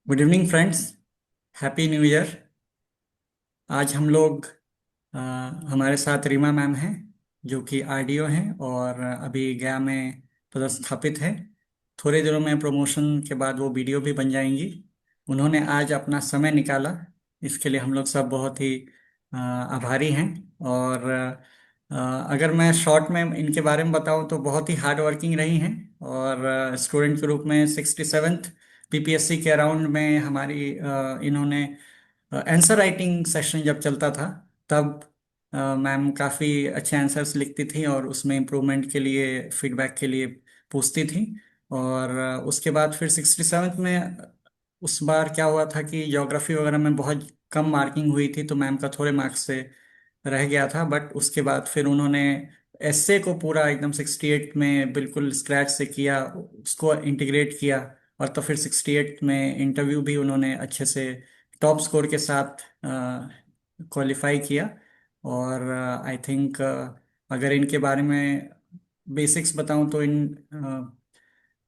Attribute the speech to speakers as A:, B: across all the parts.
A: Good evening friends. Happy new year. आज हम लोग अ, हमारे साथ रीमा मैम हैं जो कि आरडीओ हैं और अभी गया में पदस्थापित है। थोड़े दिनों में प्रमोशन के बाद वो बीडीओ भी बन जाएंगी। उन्होंने आज अपना समय निकाला, इसके लिए हम लोग सब बहुत ही आभारी हैं। और अगर मैं शॉर्ट में इनके बारे में बताऊं तो बहुत ही हार्ड वर्किंग रही हैं। और स्टूडेंट के रूप में 67th पीपीएससी के अराउंड में हमारी इन्होंने आंसर राइटिंग सेशन जब चलता था तब मैम काफ़ी अच्छे आंसर्स लिखती थी और उसमें इम्प्रूवमेंट के लिए फीडबैक के लिए पूछती थी। और उसके बाद फिर 67th में उस बार क्या हुआ था कि ज्योग्राफी वगैरह में बहुत कम मार्किंग हुई थी तो मैम का थोड़े मार्क्स से रह गया था। बट उसके बाद फिर उन्होंने एसए को पूरा एकदम 68 में बिल्कुल स्क्रैच से किया, उसको इंटीग्रेट किया। और तो फिर 68 में इंटरव्यू भी उन्होंने अच्छे से टॉप स्कोर के साथ क्वालिफाई किया। और आई थिंक अगर इनके बारे में बेसिक्स बताऊं तो इन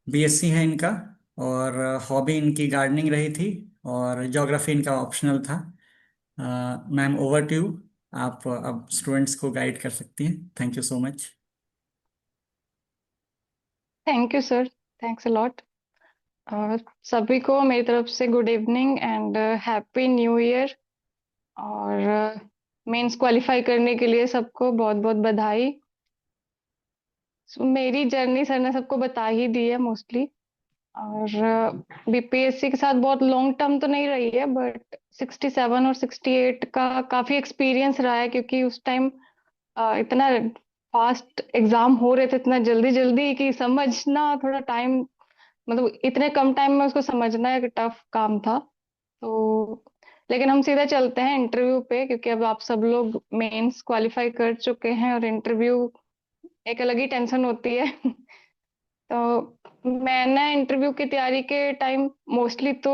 A: बीएससी है इनका। और हॉबी इनकी गार्डनिंग रही थी और ज्योग्राफी इनका ऑप्शनल था। Ma'am over to you. आप अब स्टूडेंट्स को गाइड कर सकती हैं। Thank you so much.
B: Thank you sir. Thanks a lot. सभी को मेरी तरफ से good evening and happy new year. और मेंस क्वालिफाई करने के लिए सबको बहुत बहुत बधाई। मेरी जर्नी सर ने सबको बता ही दी है मोस्टली। और बीपीएससी के साथ बहुत लॉन्ग टर्म तो नहीं रही है, बट 67 और 68 का काफी एक्सपीरियंस रहा है, क्योंकि उस टाइम इतना फास्ट एग्जाम हो रहे थे, इतना जल्दी जल्दी कि समझना थोड़ा टाइम, मतलब इतने कम टाइम में उसको समझना एक टफ काम था। तो लेकिन हम सीधा चलते हैं इंटरव्यू पे, क्योंकि अब आप सब लोग मेंस क्वालिफाई कर चुके हैं और इंटरव्यू एक अलग ही टेंशन होती है। तो मैंने इंटरव्यू की तैयारी के टाइम मोस्टली तो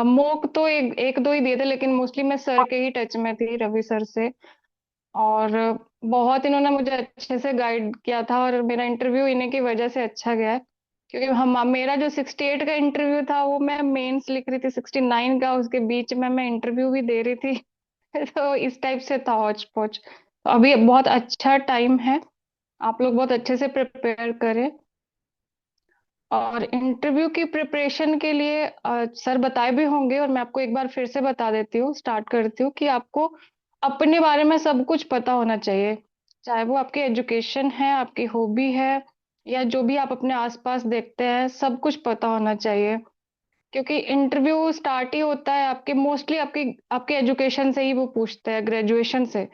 B: मॉक तो एक दो ही दिए थे, लेकिन मोस्टली मैं सर के ही टच में थी, रवि सर से। और बहुत इन्होंने मुझे अच्छे से गाइड किया था और मेरा इंटरव्यू इन्हीं की वजह से अच्छा गया है। क्योंकि हम मेरा जो 68 का इंटरव्यू था वो मैं मेंस लिख रही थी, 69 का उसके बीच में मैं इंटरव्यू भी दे रही थी। तो इस टाइप से था हौच पौच। तो अभी बहुत अच्छा टाइम है, आप लोग बहुत अच्छे से प्रिपेयर करें। और इंटरव्यू की प्रिपरेशन के लिए सर बताए भी होंगे, और मैं आपको एक बार फिर से बता देती हूँ, स्टार्ट करती हूँ कि आपको अपने बारे में सब कुछ पता होना चाहिए। चाहे वो आपकी एजुकेशन है, आपकी हॉबी है, या जो भी आप अपने आसपास देखते हैं, सब कुछ पता होना चाहिए। क्योंकि इंटरव्यू स्टार्ट ही होता है आपके मोस्टली आपकी आपके एजुकेशन से ही वो पूछते हैं, ग्रेजुएशन से।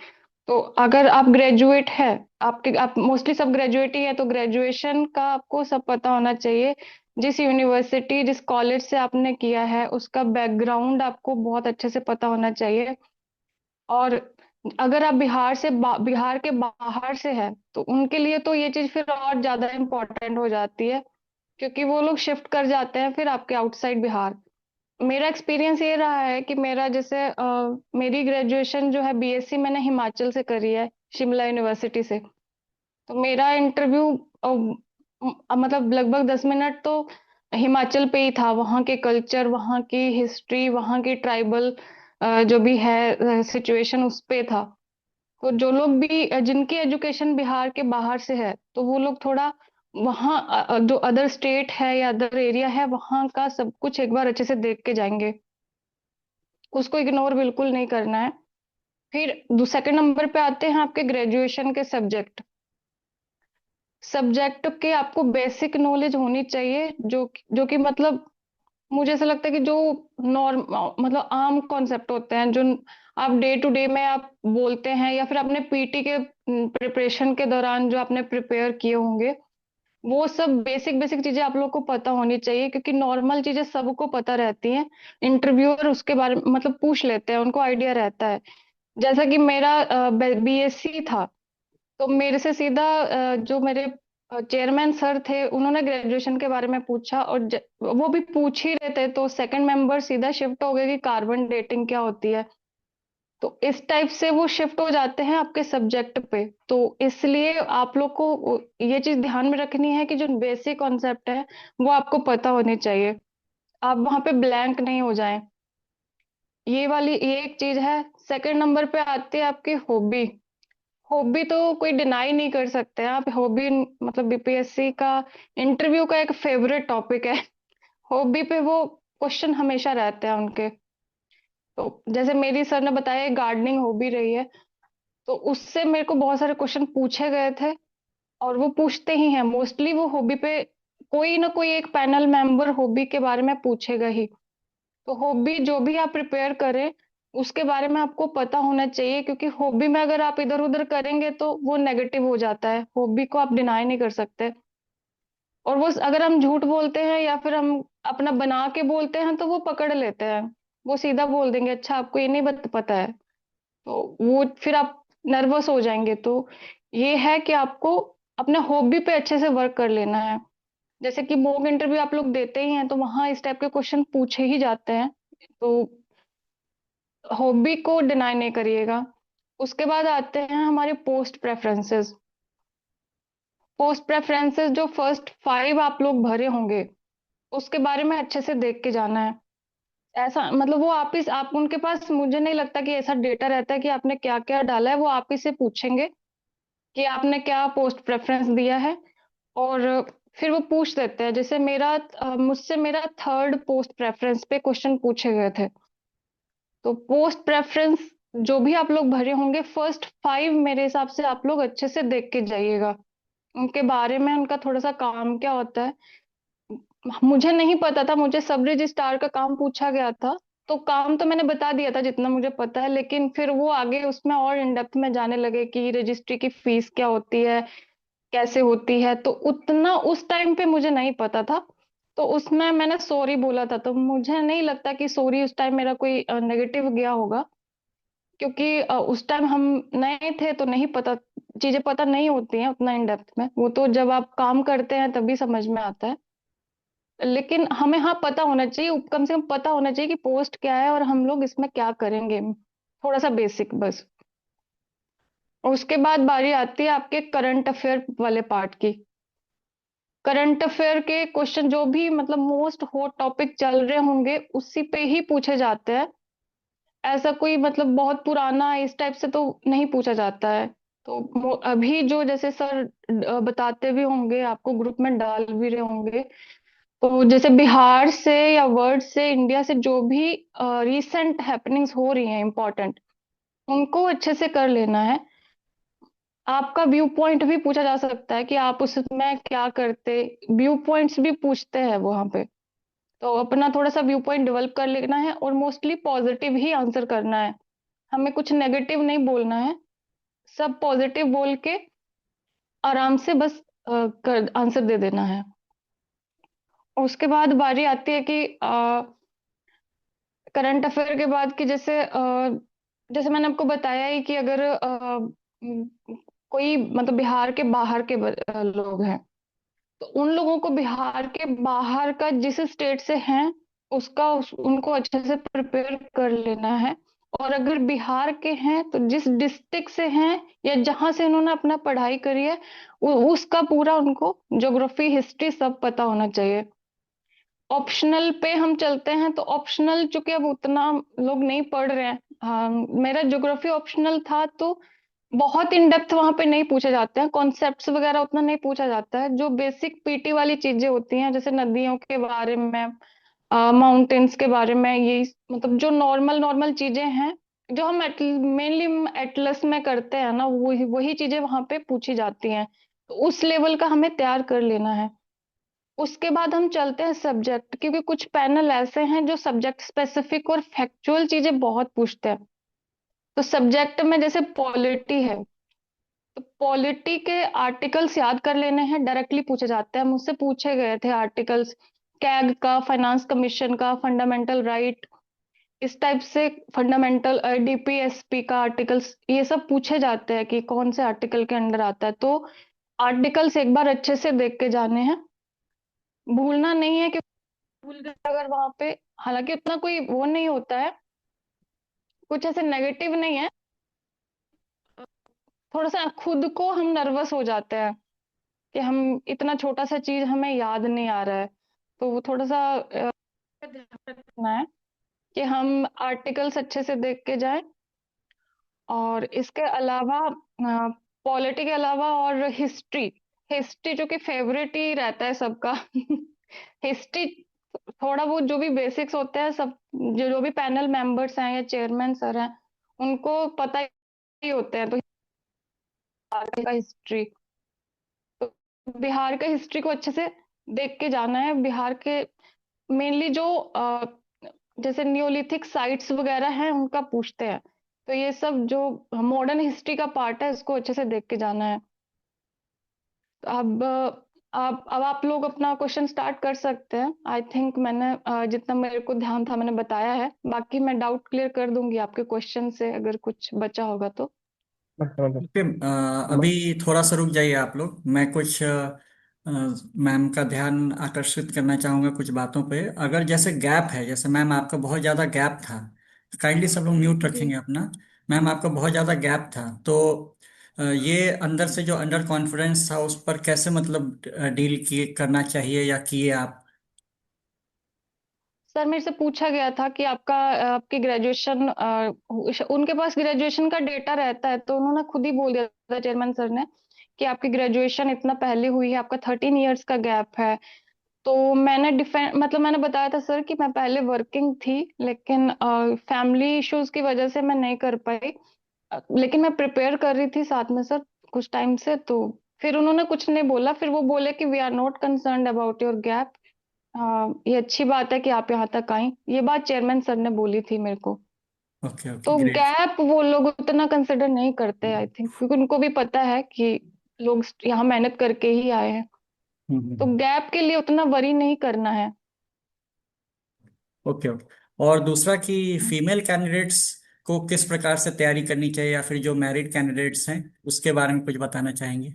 B: तो अगर आप ग्रेजुएट है, आपके आप मोस्टली सब ग्रेजुएट ही है, तो ग्रेजुएशन का आपको सब पता होना चाहिए। जिस यूनिवर्सिटी जिस कॉलेज से आपने किया है उसका बैकग्राउंड आपको बहुत अच्छे से पता होना चाहिए। और अगर आप बिहार के बाहर से है, तो उनके लिए तो ये चीज फिर और ज्यादा इम्पोर्टेंट हो जाती है, क्योंकि वो लोग शिफ्ट कर जाते हैं फिर आपके आउटसाइड बिहार। मेरा एक्सपीरियंस ये रहा है कि मेरा जैसे मेरी ग्रेजुएशन जो है बीएससी मैंने हिमाचल से करी है, शिमला यूनिवर्सिटी से। तो मेरा इंटरव्यू मतलब लगभग 10 मिनट तो हिमाचल पे ही था, वहाँ के कल्चर, वहाँ की हिस्ट्री, वहाँ की ट्राइबल जो भी है सिचुएशन उस पे था। तो जो लोग भी जिनकी एजुकेशन बिहार के बाहर से है, तो वो लोग थोड़ा वहाँ जो अदर स्टेट है या अदर एरिया है वहाँ का सब कुछ एक बार अच्छे से देख के जाएंगे, उसको इग्नोर बिल्कुल नहीं करना है। फिर सेकंड नंबर पे आते हैं आपके ग्रेजुएशन के सब्जेक्ट। सब्जेक्ट के आपको बेसिक नॉलेज होनी चाहिए, जो कि मतलब मुझे ऐसा लगता है कि जो नॉर्म मतलब आम कॉन्सेप्ट होते हैं, जो आप डे टू डे में आप बोलते हैं, या फिर अपने पीटी के प्रिपरेशन के दौरान जो आपने प्रिपेयर किए होंगे, वो सब बेसिक बेसिक चीजें आप लोग को पता होनी चाहिए, क्योंकि नॉर्मल चीजें सबको पता रहती हैं। इंटरव्यूअर उसके बारे में मतलब पूछ लेते हैं, उनको आइडिया रहता है। जैसा कि मेरा बीएससी था, तो मेरे से सीधा जो मेरे चेयरमैन सर थे उन्होंने ग्रेजुएशन के बारे में पूछा, और वो भी पूछ ही रहे थे, तो सेकंड मेंबर सीधा शिफ्ट हो गए कि कार्बन डेटिंग क्या होती है। तो इस टाइप से वो शिफ्ट हो जाते हैं आपके सब्जेक्ट पे। तो इसलिए आप लोग को ये चीज ध्यान में रखनी है कि जो बेसिक कॉन्सेप्ट है वो आपको पता होनी चाहिए। आप वहां पे ब्लैंक नहीं हो जाएं। ये एक चीज है। सेकंड नंबर पे आती है आपकी हॉबी। हॉबी तो कोई डिनाई नहीं कर सकते हैं आप। हॉबी मतलब बीपीएससी का इंटरव्यू का एक फेवरेट टॉपिक है। हॉबी पे वो क्वेश्चन हमेशा रहते हैं उनके। तो जैसे मेरी सर ने बताया गार्डनिंग हॉबी रही है, तो उससे मेरे को बहुत सारे क्वेश्चन पूछे गए थे। और वो पूछते ही हैं मोस्टली वो हॉबी पे। कोई ना कोई एक पैनल मेंबर हॉबी के बारे में पूछेगा ही। तो हॉबी जो भी आप प्रिपेयर करें, उसके बारे में आपको पता होना चाहिए, क्योंकि हॉबी में अगर आप इधर उधर करेंगे तो वो नेगेटिव हो जाता है। हॉबी को आप डिनाई नहीं कर सकते। और वो अगर हम झूठ बोलते हैं या फिर हम अपना बना के बोलते हैं तो वो पकड़ लेते हैं। वो सीधा बोल देंगे अच्छा आपको ये नहीं पता है। तो वो फिर आप नर्वस हो जाएंगे। तो ये है कि आपको अपने हॉबी पे अच्छे से वर्क कर लेना है। जैसे कि मॉक इंटरव्यू आप लोग देते ही हैं तो वहां इस टाइप के क्वेश्चन पूछे ही जाते हैं। तो हॉबी को डिनाई नहीं करिएगा। उसके बाद आते हैं हमारे पोस्ट प्रेफरेंसेस। पोस्ट प्रेफरेंसेस जो फर्स्ट 5 आप लोग भरे होंगे, उसके बारे में अच्छे से देख के जाना है। ऐसा मतलब वो आप उनके पास, मुझे नहीं लगता कि ऐसा डेटा रहता है कि आपने क्या क्या डाला है। वो आप ही से पूछेंगे कि आपने क्या पोस्ट प्रेफरेंस दिया है। और फिर वो पूछ देते हैं। जैसे मुझसे मेरा थर्ड पोस्ट प्रेफरेंस पे क्वेश्चन पूछे गए थे। तो पोस्ट प्रेफरेंस जो भी आप लोग भरे होंगे, फर्स्ट 5 मेरे हिसाब से आप लोग अच्छे से देख के जाइएगा। उनके बारे में, उनका थोड़ा सा काम क्या होता है। मुझे नहीं पता था, मुझे सब रजिस्ट्रार का काम पूछा गया था। तो काम तो मैंने बता दिया था जितना मुझे पता है, लेकिन फिर वो आगे उसमें और इन डेप्थ में जाने लगे कि रजिस्ट्री की फीस क्या होती है, कैसे होती है। तो उतना उस टाइम पे मुझे नहीं पता था। तो उसमें मैंने सॉरी बोला था, तो मुझे नहीं लगता कि सॉरी उस टाइम मेरा कोई नेगेटिव गया होगा। क्योंकि उस टाइम हम नए थे तो नहीं पता, चीजें पता नहीं होती हैं उतना इन डेप्थ में। वो तो जब आप काम करते हैं तभी समझ में आता है। लेकिन हमें हाँ पता होना चाहिए, कम से कम पता होना चाहिए कि पोस्ट क्या है और हम लोग इसमें क्या करेंगे। थोड़ा सा बेसिक बस। और उसके बाद बारी आती है आपके करंट अफेयर वाले पार्ट की। करंट अफेयर के क्वेश्चन जो भी मतलब मोस्ट हॉट टॉपिक चल रहे होंगे उसी पे ही पूछे जाते हैं। ऐसा कोई मतलब बहुत पुराना इस टाइप से तो नहीं पूछा जाता है। तो अभी जो जैसे सर बताते भी होंगे, आपको ग्रुप में डाल भी रहे होंगे। तो जैसे बिहार से या वर्ल्ड से, इंडिया से जो भी रीसेंट हैपनिंग्स हो रही हैं इम्पोर्टेंट, उनको अच्छे से कर लेना है। आपका व्यू पॉइंट भी पूछा जा सकता है कि आप उसमें क्या करते। व्यू पॉइंट्स भी पूछते हैं वहां पे। तो अपना थोड़ा सा व्यू पॉइंट डेवलप कर लेना है और मोस्टली पॉजिटिव ही आंसर करना है। हमें कुछ नेगेटिव नहीं बोलना है। सब पॉजिटिव बोल के आराम से बस आंसर दे देना है। उसके बाद बारी आती है कि करंट अफेयर के बाद कि जैसे मैंने आपको बताया ही कि अगर कोई मतलब बिहार के बाहर के लोग हैं, तो उन लोगों को बिहार के बाहर का जिस स्टेट से हैं उनको अच्छे से प्रिपेयर कर लेना है। और अगर बिहार के हैं तो जिस डिस्ट्रिक्ट से हैं या जहां से उन्होंने अपना पढ़ाई करी है, उसका पूरा उनको ज्योग्राफी हिस्ट्री सब पता होना चाहिए। ऑप्शनल पे हम चलते हैं तो ऑप्शनल चूंकि अब उतना लोग नहीं पढ़ रहे हैं। हाँ, मेरा ज्योग्राफी ऑप्शनल था तो बहुत इन डेप्थ वहां पे नहीं पूछे जाते हैं, कॉन्सेप्ट्स वगैरह उतना नहीं पूछा जाता है। जो बेसिक पीटी वाली चीजें होती हैं जैसे नदियों के बारे में, माउंटेन्स के बारे में, यही मतलब जो नॉर्मल नॉर्मल चीजें हैं जो हम मेनली एटलस में करते हैं ना, वही वही चीजें वहां पे पूछी जाती हैं। तो उस लेवल का हमें तैयार कर लेना है। उसके बाद हम चलते हैं सब्जेक्ट, क्योंकि कुछ पैनल ऐसे हैं जो सब्जेक्ट स्पेसिफिक और फैक्चुअल चीजें बहुत पूछते हैं। तो सब्जेक्ट में जैसे पॉलिटी है, तो पॉलिटी के आर्टिकल्स याद कर लेने हैं, डायरेक्टली पूछे जाते हैं। मुझसे पूछे गए थे आर्टिकल्स कैग का, फाइनेंस कमीशन का, फंडामेंटल राइट, इस टाइप से। फंडामेंटल डीपीएसपी का आर्टिकल्स, ये सब पूछे जाते हैं कि कौन से आर्टिकल के अंडर आता है। तो आर्टिकल्स एक बार अच्छे से देख के जाने हैं, भूलना नहीं है। भूल गए अगर वहां पे, हालांकि उतना कोई वो नहीं होता है, कुछ ऐसे नेगेटिव नहीं है। थोड़ा सा खुद को हम नर्वस हो जाते हैं कि हम इतना छोटा सा चीज हमें याद नहीं आ रहा है। तो वो थोड़ा सा ध्यान रखना है कि हम आर्टिकल्स अच्छे से देख के जाएं, और इसके अलावा पॉलिटी के अलावा और हिस्ट्री, हिस्ट्री जो कि फेवरेट ही रहता है सबका। हिस्ट्री थोड़ा बहुत जो भी बेसिक्स होते हैं सब, जो जो भी पैनल मेंबर्स हैं या चेयरमैन सर हैं, उनको पता ही होते हैं। तो बिहार का हिस्ट्री, तो बिहार का हिस्ट्री को अच्छे से देख के जाना है। बिहार के मेनली जो जैसे नियोलिथिक साइट्स वगैरह हैं उनका पूछते हैं। तो ये सब जो मॉडर्न हिस्ट्री का पार्ट है उसको अच्छे से देख के जाना है। तो अब आप लोग अपना क्वेश्चन स्टार्ट कर सकते हैं। आई थिंक मैंने जितना मेरे को ध्यान था मैंने बताया है, बाकी मैं डाउट क्लियर कर दूंगी आपके क्वेश्चन से अगर कुछ बचा होगा तो।
A: ओके, अभी थोड़ा सा रुक जाइए आप लोग। मैं कुछ मैम का ध्यान आकर्षित करना चाहूँगा कुछ बातों पे। अगर जैसे गैप है, जैसे मैम आपका बहुत ज़्यादा गैप था, काइंडली सब लोग म्यूट
B: जी
A: रखेंगे अपना। मैम आपका बहुत ज़्यादा गैप था, तो ये अंदर से जो अंडर कॉन्फिडेंस था उस पर कैसे मतलब डील किए करना चाहिए या किए आप?
B: सर, मेरे से पूछा गया था कि आपकी ग्रेजुएशन, उनके पास ग्रेजुएशन का डेटा रहता है, तो उन्होंने खुद ही बोल दिया था चेयरमैन सर ने कि आपकी ग्रेजुएशन इतना पहले हुई है, आपका 13 इयर्स का गैप है। तो मैंने डिफेंड मतलब मैंने बताया था सर कि मैं पहले वर्किंग थी, लेकिन फैमिली इश्यूज की वजह से मैं नहीं कर पाई। लेकिन मैं प्रिपेयर कर रही थी साथ में सर कुछ टाइम से। तो फिर उन्होंने कुछ नहीं बोला, फिर वो बोले कि we are not concerned about your gap. ये अच्छी बात है कि आप यहाँ तक आई, ये बात चेयरमैन सर ने बोली थी मेरे को।
A: ओके ओके,
B: तो
A: ग्रेट।
B: गैप वो लोग उतना कंसिडर नहीं करते आई थिंक, क्योंकि उनको भी पता है कि लोग यहाँ मेहनत करके ही आए हैं। तो
A: हम्म।
B: गैप के लिए उतना वरी नहीं करना है।
A: Okay okay. और दूसरा कि फीमेल कैंडिडेट्स को किस प्रकार से तैयारी करनी चाहिए, या फिर जो मैरिड कैंडिडेट्स हैं उसके बारे में कुछ बताना चाहेंगे?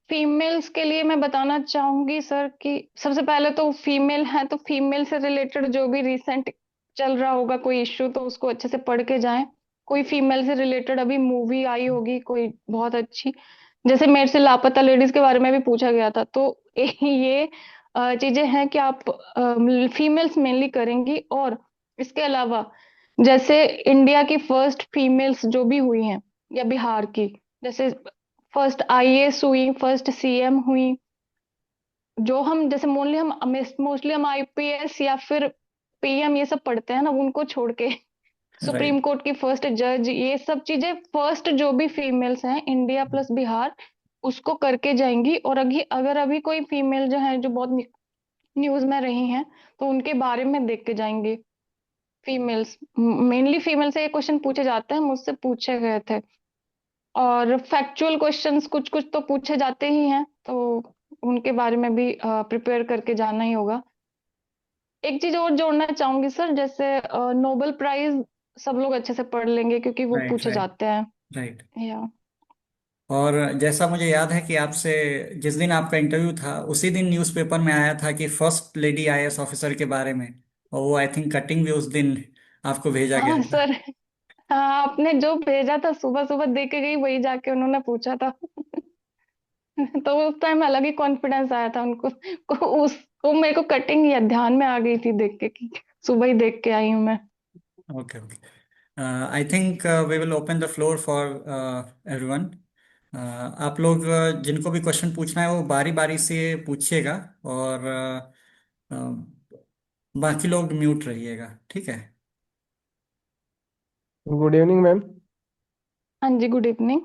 B: फीमेल्स के लिए मैं बताना चाहूंगी सर कि सबसे पहले तो फीमेल है तो फीमेल से रिलेटेड जो भी रिसेंट चल रहा होगा कोई इश्यू, तो उसको अच्छे से पढ़ के जाएं। कोई फीमेल से रिलेटेड अभी मूवी आई होगी कोई बहुत अच्छी, जैसे मेरे से लापता लेडीज के बारे में भी पूछा गया था। तो ये चीजें हैं कि आप फीमेल्स मेनली करेंगी। और इसके अलावा जैसे इंडिया की फर्स्ट फीमेल्स जो भी हुई हैं या बिहार की, जैसे फर्स्ट आईएएस हुई, फर्स्ट सीएम हुई, जो हम जैसे मोस्टली हम आईपीएस या फिर पीएम ये सब पढ़ते हैं ना, उनको छोड़ के सुप्रीम
A: राइट।
B: कोर्ट की फर्स्ट जज, ये सब चीजें फर्स्ट जो भी फीमेल्स हैं इंडिया प्लस बिहार उसको करके जाएंगी। और अगर अभी कोई फीमेल जो है जो बहुत न्यूज में रही हैं, तो उनके बारे में देख के जाएंगे। फीमेल्स मेनली फीमेल से ये क्वेश्चन पूछे जाते हैं, मुझसे पूछे गए थे। और फैक्चुअल क्वेश्चंस कुछ कुछ तो पूछे जाते ही हैं, तो उनके बारे में भी प्रिपेयर करके जाना ही होगा। एक चीज और जोड़ना चाहूंगी सर, जैसे नोबेल प्राइज सब लोग अच्छे से पढ़ लेंगे क्योंकि वो
A: राइट
B: पूछे
A: राइट
B: जाते हैं।
A: राइट।
B: या
A: और जैसा मुझे याद है कि आपसे जिस दिन आपका इंटरव्यू था उसी दिन न्यूज़पेपर में आया था कि फर्स्ट लेडी आईएएस ऑफिसर के बारे में, और वो आई थिंक कटिंग भी उस दिन आपको भेजा
B: हाँ
A: गया था।
B: सर, हाँ आपने जो भेजा था सुबह सुबह दे के गई, वही जाके उन्होंने पूछा था। तो उस टाइम अलग ही कॉन्फिडेंस आया था उनको। उसको मेरे को कटिंग या ध्यान में आ गई थी देख के कि सुबह ही देख के आई हूँ मैं।
A: Okay okay. I think we will open the floor for everyone. आप लोग जिनको भी क्वेश्चन पूछना है वो बारी बारी से पूछिएगा, और बाकी लोग म्यूट रहिएगा, ठीक है?
C: Good evening ma'am.
B: हाँ जी, गुड इवनिंग।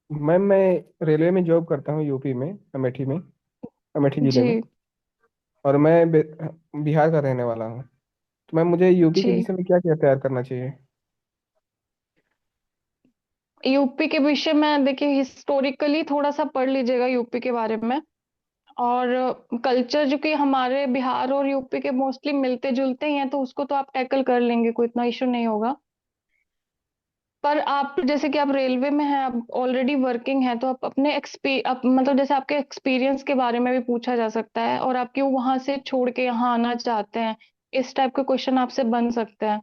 C: मैम मैं रेलवे में जॉब करता हूँ यूपी में, अमेठी में, अमेठी जिले में।
B: जी
C: और मैं बिहार का रहने वाला हूँ। तो मैम मुझे यूपी के
B: जी,
C: विषय में क्या क्या तैयार करना चाहिए?
B: यूपी के विषय में देखिए हिस्टोरिकली थोड़ा सा पढ़ लीजिएगा यूपी के बारे में। और कल्चर जो कि हमारे बिहार और यूपी के मोस्टली मिलते जुलते ही हैं, तो उसको तो आप टैकल कर लेंगे, कोई इतना इशू नहीं होगा। पर आप जैसे कि आप रेलवे में हैं, आप ऑलरेडी वर्किंग हैं, तो आप अपने मतलब जैसे आपके एक्सपीरियंस के बारे में भी पूछा जा सकता है, और आप क्यों वहां से छोड़ के यहाँ आना चाहते हैं, इस टाइप के क्वेश्चन आपसे बन सकते हैं।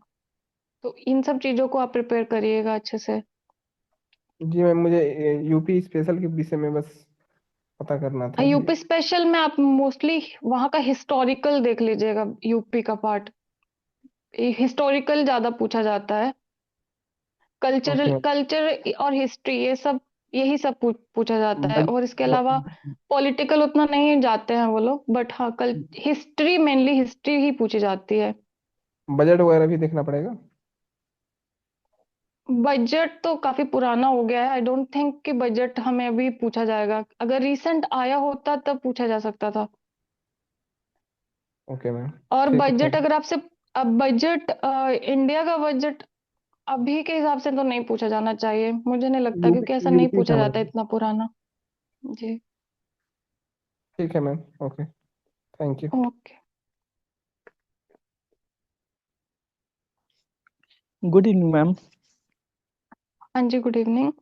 B: तो इन सब चीजों को आप प्रिपेयर करिएगा अच्छे से।
C: जी मैम, मुझे यूपी स्पेशल के विषय में बस पता करना था जी।
B: यूपी स्पेशल में आप मोस्टली वहाँ का हिस्टोरिकल देख लीजिएगा, यूपी का पार्ट हिस्टोरिकल ज्यादा पूछा जाता है।
C: Okay
B: cultural,
C: ma'am.
B: कल्चर और हिस्ट्री, ये सब यही सब पूछा जाता है,
C: बज,
B: और इसके
C: ब,
B: अलावा पॉलिटिकल उतना नहीं जाते हैं वो लोग, बट हाँ कल हिस्ट्री, मेनली हिस्ट्री ही पूछी जाती है।
C: बजट वगैरह भी देखना पड़ेगा।
B: बजट तो काफी पुराना हो गया है, आई डोंट थिंक कि बजट हमें अभी पूछा जाएगा, अगर रिसेंट आया होता तब पूछा जा सकता था।
C: Okay ma'am.
B: और
C: ठीक है,
B: बजट
C: थैंक
B: अगर आपसे, अब बजट इंडिया का बजट अभी के हिसाब से तो नहीं पूछा जाना चाहिए, मुझे नहीं
C: यू।
B: लगता, क्योंकि ऐसा नहीं
C: यूपी
B: पूछा
C: का
B: जाता
C: मैम।
B: इतना पुराना। जी।
C: ठीक है ma'am. Okay, thank you.
B: Okay.
D: Good evening ma'am.
B: हाँ जी, गुड इवनिंग।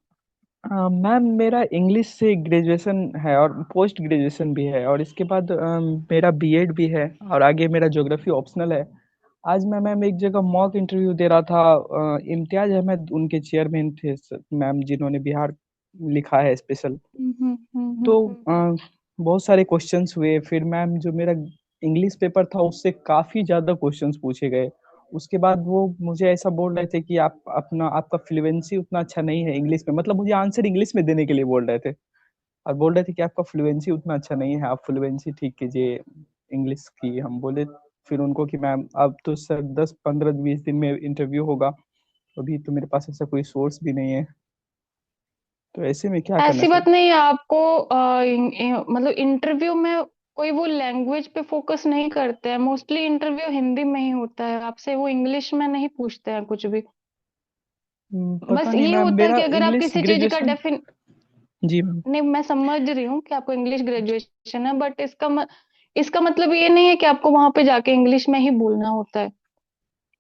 D: मैम मेरा इंग्लिश से ग्रेजुएशन है और पोस्ट ग्रेजुएशन भी है, और इसके बाद मेरा बीएड भी है, और आगे मेरा ज्योग्राफी ऑप्शनल है। आज मैं मैम एक जगह मॉक इंटरव्यू दे रहा था। इम्तियाज अहमद उनके चेयरमैन थे मैम, जिन्होंने बिहार लिखा है स्पेशल। तो बहुत सारे क्वेश्चंस हुए, फिर मैम जो मेरा इंग्लिश पेपर था उससे काफ़ी ज़्यादा क्वेश्चंस पूछे गए। उसके बाद वो मुझे ऐसा बोल रहे थे कि आप अपना आपका फ्लुएंसी उतना अच्छा नहीं है इंग्लिश में, मतलब मुझे आंसर इंग्लिश में देने के लिए बोल रहे थे, और बोल रहे थे कि आपका फ्लुएंसी उतना अच्छा नहीं है, आप फ्लुएंसी ठीक कीजिए इंग्लिश की। हम बोले फिर उनको कि मैम अब तो सर 10 15 20 दिन में इंटरव्यू होगा, अभी तो मेरे पास ऐसा कोई सोर्स भी नहीं है, तो ऐसे में क्या करना
B: ऐसी बात
D: चाहिए?
B: नहीं है आपको, मतलब इंटरव्यू में कोई वो लैंग्वेज पे फोकस नहीं करते हैं, मोस्टली इंटरव्यू हिंदी में ही होता है, आपसे वो इंग्लिश में नहीं पूछते हैं कुछ भी।
D: पता
B: बस
D: नहीं
B: ये
D: मैम,
B: होता है
D: मेरा
B: कि अगर आप
D: इंग्लिश
B: किसी चीज का
D: ग्रेजुएशन। जी मैम।
B: नहीं, मैं समझ रही हूँ कि आपको इंग्लिश ग्रेजुएशन है, बट इसका मतलब ये नहीं है कि आपको वहां पे जाके इंग्लिश में ही बोलना होता है।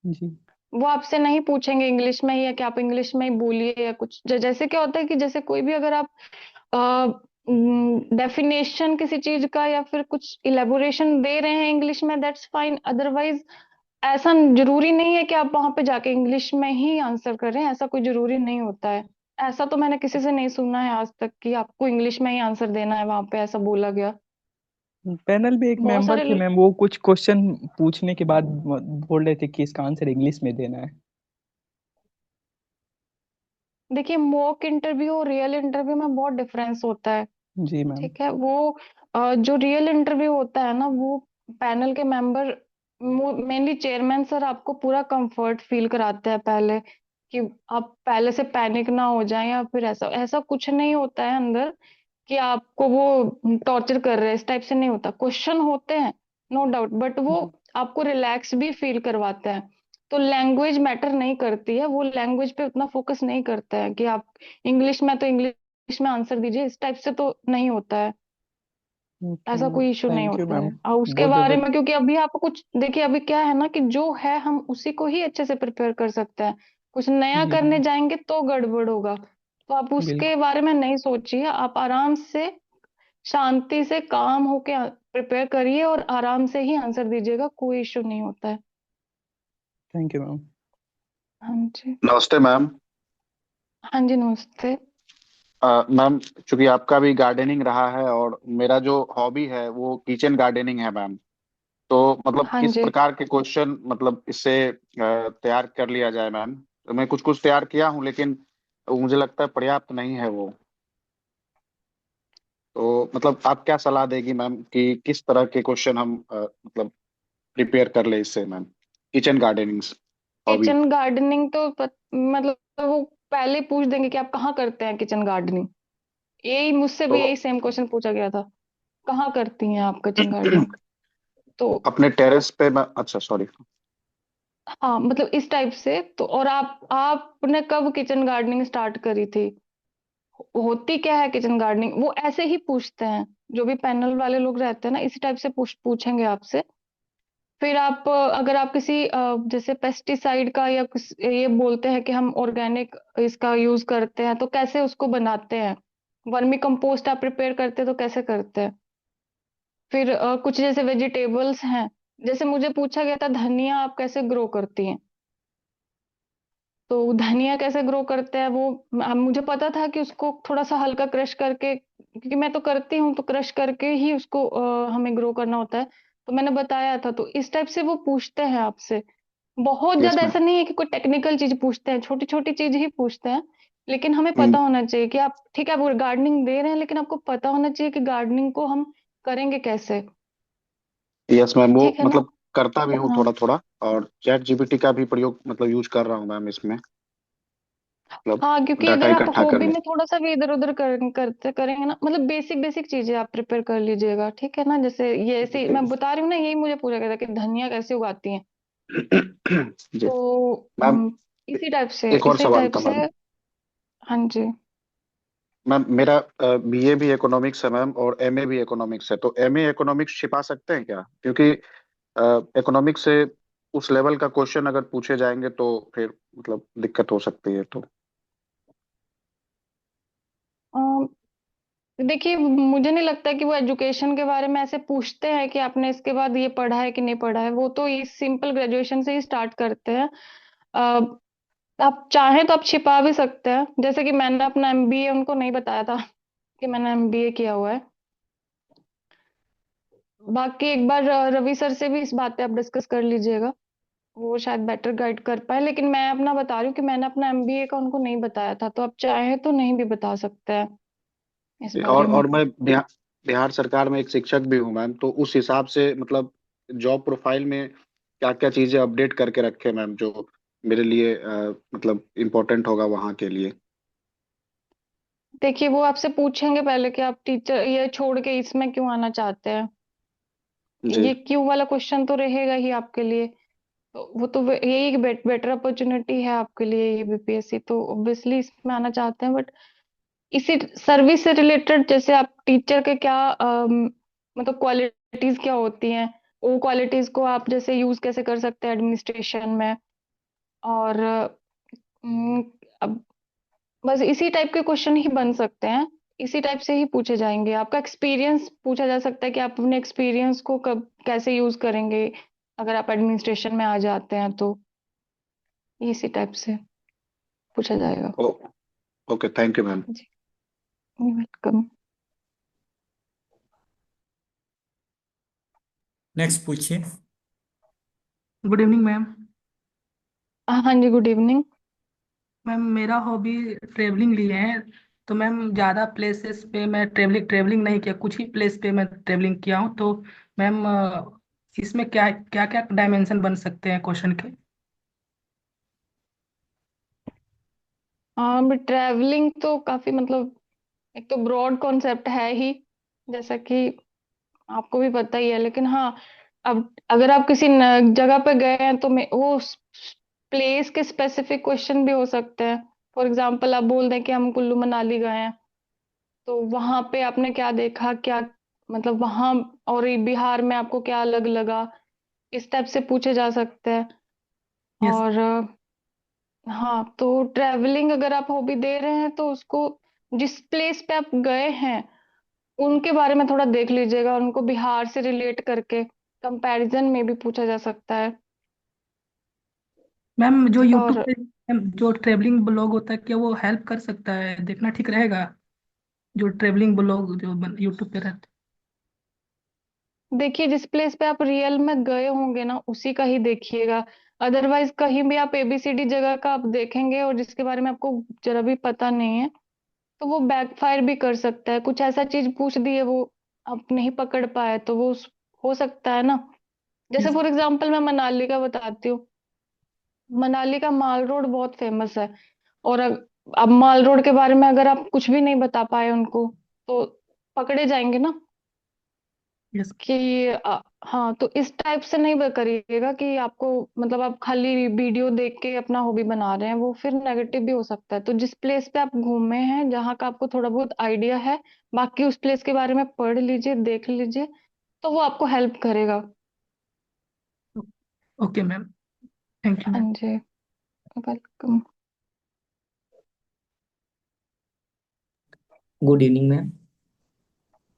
D: जी।
B: वो आपसे नहीं पूछेंगे इंग्लिश में ही, या कि आप इंग्लिश में ही बोलिए या कुछ, जैसे क्या होता है कि जैसे कोई भी अगर आप डेफिनेशन किसी चीज का या फिर कुछ इलेबोरेशन दे रहे हैं इंग्लिश में, दैट्स फाइन, अदरवाइज ऐसा जरूरी नहीं है कि आप वहां पे जाके इंग्लिश में ही आंसर करें, ऐसा कोई जरूरी नहीं होता है। ऐसा तो मैंने किसी से नहीं सुना है आज तक कि आपको इंग्लिश में ही आंसर देना है, वहां पे ऐसा बोला गया।
D: पैनल में एक
B: बहुत
D: मेंबर
B: सारे
D: थे मैम, वो कुछ क्वेश्चन पूछने के बाद बोल रहे थे कि इसका आंसर इंग्लिश में देना है।
B: देखिए, मॉक इंटरव्यू और रियल इंटरव्यू में बहुत डिफरेंस होता है।
D: जी मैम।
B: ठीक है, वो जो रियल इंटरव्यू होता है ना, वो पैनल के मेंबर, मेनली चेयरमैन सर, आपको पूरा कंफर्ट फील कराते हैं पहले, कि आप पहले से पैनिक ना हो जाएं, या फिर ऐसा ऐसा कुछ नहीं होता है अंदर कि आपको वो टॉर्चर कर रहे हैं, इस टाइप से नहीं होता। क्वेश्चन होते हैं, नो डाउट, बट वो
D: जी।
B: आपको रिलैक्स भी फील करवाते हैं। तो लैंग्वेज मैटर नहीं करती है, वो लैंग्वेज पे उतना फोकस नहीं करता है कि आप इंग्लिश में तो इंग्लिश में आंसर दीजिए, इस टाइप से तो नहीं होता है।
D: ओके
B: ऐसा
D: मैम,
B: कोई इशू नहीं
D: थैंक यू
B: होता
D: मैम।
B: है, और उसके
D: बहुत
B: बारे
D: ज़्यादा।
B: में, क्योंकि अभी आप कुछ देखिए, अभी क्या है ना कि जो है हम उसी को ही अच्छे से प्रिपेयर कर सकते हैं, कुछ नया
D: जी
B: करने
D: मैम।
B: जाएंगे तो गड़बड़ होगा। तो आप उसके
D: बिल्कुल।
B: बारे में नहीं सोचिए, आप आराम से, शांति से, काम होके प्रिपेयर करिए और आराम से ही आंसर दीजिएगा, कोई इशू नहीं होता है।
D: Thank you ma'am.
B: हाँ जी।
E: नमस्ते मैम।
B: हाँ जी, नमस्ते।
E: मैम, चूंकि आपका भी गार्डनिंग रहा है और मेरा जो हॉबी है वो किचन गार्डनिंग है मैम, तो मतलब
B: हाँ
E: किस
B: जी।
E: प्रकार के क्वेश्चन मतलब इससे तैयार कर लिया जाए मैम। तो मैं कुछ कुछ तैयार किया हूँ, लेकिन वो मुझे लगता है पर्याप्त नहीं है वो। तो मतलब आप क्या सलाह देगी मैम कि किस तरह के क्वेश्चन हम मतलब प्रिपेयर कर ले इससे ma'am, kitchen gardening hobby.
B: Kitchen gardening तो मतलब वो पहले पूछ देंगे कि आप कहाँ करते हैं किचन गार्डनिंग। यही मुझसे
E: तो
B: भी यही सेम क्वेश्चन पूछा गया था, कहाँ करती हैं आप किचन गार्डनिंग। तो
E: अपने टेरेस पे मैं, अच्छा सॉरी।
B: हाँ, मतलब इस टाइप से तो, और आपने कब किचन गार्डनिंग स्टार्ट करी थी, होती क्या है किचन गार्डनिंग, वो ऐसे ही पूछते हैं। जो भी पैनल वाले लोग रहते हैं ना, इसी टाइप से पूछेंगे आपसे। फिर आप अगर आप किसी जैसे पेस्टिसाइड का या कुछ ये बोलते हैं कि हम ऑर्गेनिक इसका यूज करते हैं, तो कैसे उसको बनाते हैं, वर्मी कंपोस्ट आप प्रिपेयर करते हैं तो कैसे करते हैं। फिर कुछ जैसे वेजिटेबल्स हैं, जैसे मुझे पूछा गया था धनिया आप कैसे ग्रो करती हैं, तो धनिया कैसे ग्रो करते हैं वो मुझे पता था कि उसको थोड़ा सा हल्का क्रश करके क्योंकि मैं तो करती हूँ, तो क्रश करके ही उसको हमें ग्रो करना होता है। तो मैंने बताया था, तो इस टाइप से वो पूछते हैं आपसे। बहुत
E: यस
B: ज्यादा
E: मैम।
B: ऐसा नहीं है कि कोई टेक्निकल चीज पूछते हैं, छोटी छोटी चीज ही पूछते हैं। लेकिन हमें पता होना चाहिए कि आप ठीक है, आप गार्डनिंग दे रहे हैं, लेकिन आपको पता होना चाहिए कि गार्डनिंग को हम करेंगे कैसे।
E: यस मैम, वो
B: ठीक है ना?
E: मतलब करता भी हूँ
B: हाँ।
E: थोड़ा थोड़ा। और चैट जीपीटी का भी प्रयोग मतलब यूज कर रहा हूँ मैम इसमें, मतलब
B: हाँ, क्योंकि
E: डाटा
B: अगर आप
E: इकट्ठा
B: हॉबी
E: करने।
B: में थोड़ा सा भी इधर उधर करते करेंगे ना, मतलब बेसिक बेसिक चीजें आप प्रिपेयर कर लीजिएगा, ठीक है ना? जैसे ये ऐसे मैं बता रही हूँ ना, यही मुझे पूछा गया था कि धनिया कैसे उगाती हैं।
E: जी
B: तो
E: मैम,
B: इसी टाइप से,
E: एक और
B: इसी
E: सवाल
B: टाइप
E: था
B: से।
E: मैम।
B: हाँ जी।
E: मैम मेरा बीए भी इकोनॉमिक्स है मैम, और एमए भी इकोनॉमिक्स है, तो एमए इकोनॉमिक्स छिपा सकते हैं क्या? क्योंकि इकोनॉमिक्स से उस लेवल का क्वेश्चन अगर पूछे जाएंगे तो फिर मतलब दिक्कत हो सकती है तो।
B: देखिए, मुझे नहीं लगता कि वो एजुकेशन के बारे में ऐसे पूछते हैं कि आपने इसके बाद ये पढ़ा है कि नहीं पढ़ा है। वो तो इस सिंपल ग्रेजुएशन से ही स्टार्ट करते हैं। अ, आप चाहें तो आप छिपा भी सकते हैं, जैसे कि मैंने अपना एमबीए उनको नहीं बताया था कि मैंने एमबीए किया हुआ है। बाकी एक बार रवि सर से भी इस बात पे आप डिस्कस कर लीजिएगा, वो शायद बेटर गाइड कर पाए। लेकिन मैं अपना बता रही हूँ कि मैंने अपना एमबीए का उनको नहीं बताया था, तो आप चाहें तो नहीं भी बता सकते हैं इस बारे में।
E: और मैं बिहार सरकार में एक शिक्षक भी हूँ मैम, तो उस हिसाब से मतलब जॉब प्रोफाइल में क्या क्या चीजें अपडेट करके रखे मैम, जो मेरे लिए मतलब इम्पोर्टेंट होगा वहाँ के लिए।
B: देखिए, वो आपसे पूछेंगे पहले कि आप टीचर ये छोड़ के इसमें क्यों आना चाहते हैं।
E: जी।
B: ये क्यों वाला क्वेश्चन तो रहेगा ही आपके लिए। तो वो तो यही बेटर अपॉर्चुनिटी है आपके लिए, ये बीपीएससी तो ऑब्वियसली इसमें आना चाहते हैं। बट इसी सर्विस से रिलेटेड, जैसे आप टीचर के क्या मतलब क्वालिटीज क्या होती हैं, वो क्वालिटीज को आप जैसे यूज कैसे कर सकते हैं एडमिनिस्ट्रेशन में। और अम, अब बस इसी टाइप के क्वेश्चन ही बन सकते हैं, इसी टाइप से ही पूछे जाएंगे। आपका एक्सपीरियंस पूछा जा सकता है कि आप अपने एक्सपीरियंस को कब कैसे यूज करेंगे अगर आप एडमिनिस्ट्रेशन में आ जाते हैं, तो इसी टाइप से पूछा जाएगा।
E: Oh, okay, thank you ma'am.
B: जी, वेलकम।
A: नेक्स्ट पूछिए।
F: Good evening ma'am.
B: हाँ जी, गुड इवनिंग।
F: मैम मेरा हॉबी ट्रेवलिंग लिए है। तो मैम ज़्यादा प्लेसेस पे मैं ट्रेवलिंग ट्रेवलिंग नहीं किया, कुछ ही प्लेस पे मैं ट्रेवलिंग किया हूँ। तो मैम इसमें क्या क्या क्या डायमेंशन बन सकते हैं क्वेश्चन के?
B: हाँ, ट्रैवलिंग तो काफी मतलब एक तो ब्रॉड कॉन्सेप्ट है ही, जैसा कि आपको भी पता ही है। लेकिन हाँ, अब अगर आप किसी जगह पे गए हैं तो वो प्लेस के स्पेसिफिक क्वेश्चन भी हो सकते हैं। फॉर एग्जांपल आप बोल दें कि हम कुल्लू मनाली गए हैं, तो वहां पे आपने क्या देखा, क्या मतलब वहां, और ये बिहार में आपको क्या अलग लगा, इस टाइप से पूछे जा सकते हैं।
F: यस।
B: और हाँ, तो ट्रैवलिंग अगर आप हॉबी दे रहे हैं तो उसको जिस प्लेस पे आप गए हैं उनके बारे में थोड़ा देख लीजिएगा, उनको बिहार से रिलेट करके कंपैरिजन में भी पूछा जा सकता है।
F: मैम जो यूट्यूब
B: और
F: पे जो ट्रेवलिंग ब्लॉग होता है, क्या वो हेल्प कर सकता है? देखना ठीक रहेगा, जो ट्रेवलिंग ब्लॉग जो यूट्यूब पे रहते
B: देखिए, जिस प्लेस पे आप रियल में गए होंगे ना उसी का ही देखिएगा। अदरवाइज कहीं भी आप एबीसीडी जगह का आप देखेंगे और जिसके बारे में आपको जरा भी पता नहीं है, तो वो बैकफायर भी कर सकता है। कुछ ऐसा चीज पूछ दिए वो आप नहीं पकड़ पाए, तो वो हो सकता है ना। जैसे
F: हैं।
B: फॉर एग्जांपल मैं मनाली का बताती हूँ। मनाली का माल रोड बहुत फेमस है। और अब माल रोड के बारे में अगर आप कुछ भी नहीं बता पाए उनको, तो पकड़े जाएंगे ना
F: यस।
B: कि हाँ। तो इस टाइप से नहीं करिएगा कि आपको मतलब आप खाली वीडियो देख के अपना हॉबी बना रहे हैं, वो फिर नेगेटिव भी हो सकता है। तो जिस प्लेस पे आप घूमे हैं, जहाँ का आपको थोड़ा बहुत आइडिया है, बाकी उस प्लेस के बारे में पढ़ लीजिए, देख लीजिए, तो वो आपको हेल्प करेगा।
F: ओके मैम, थैंक यू
B: हाँ
F: मैम।
B: जी, वेलकम।
G: Good evening ma'am.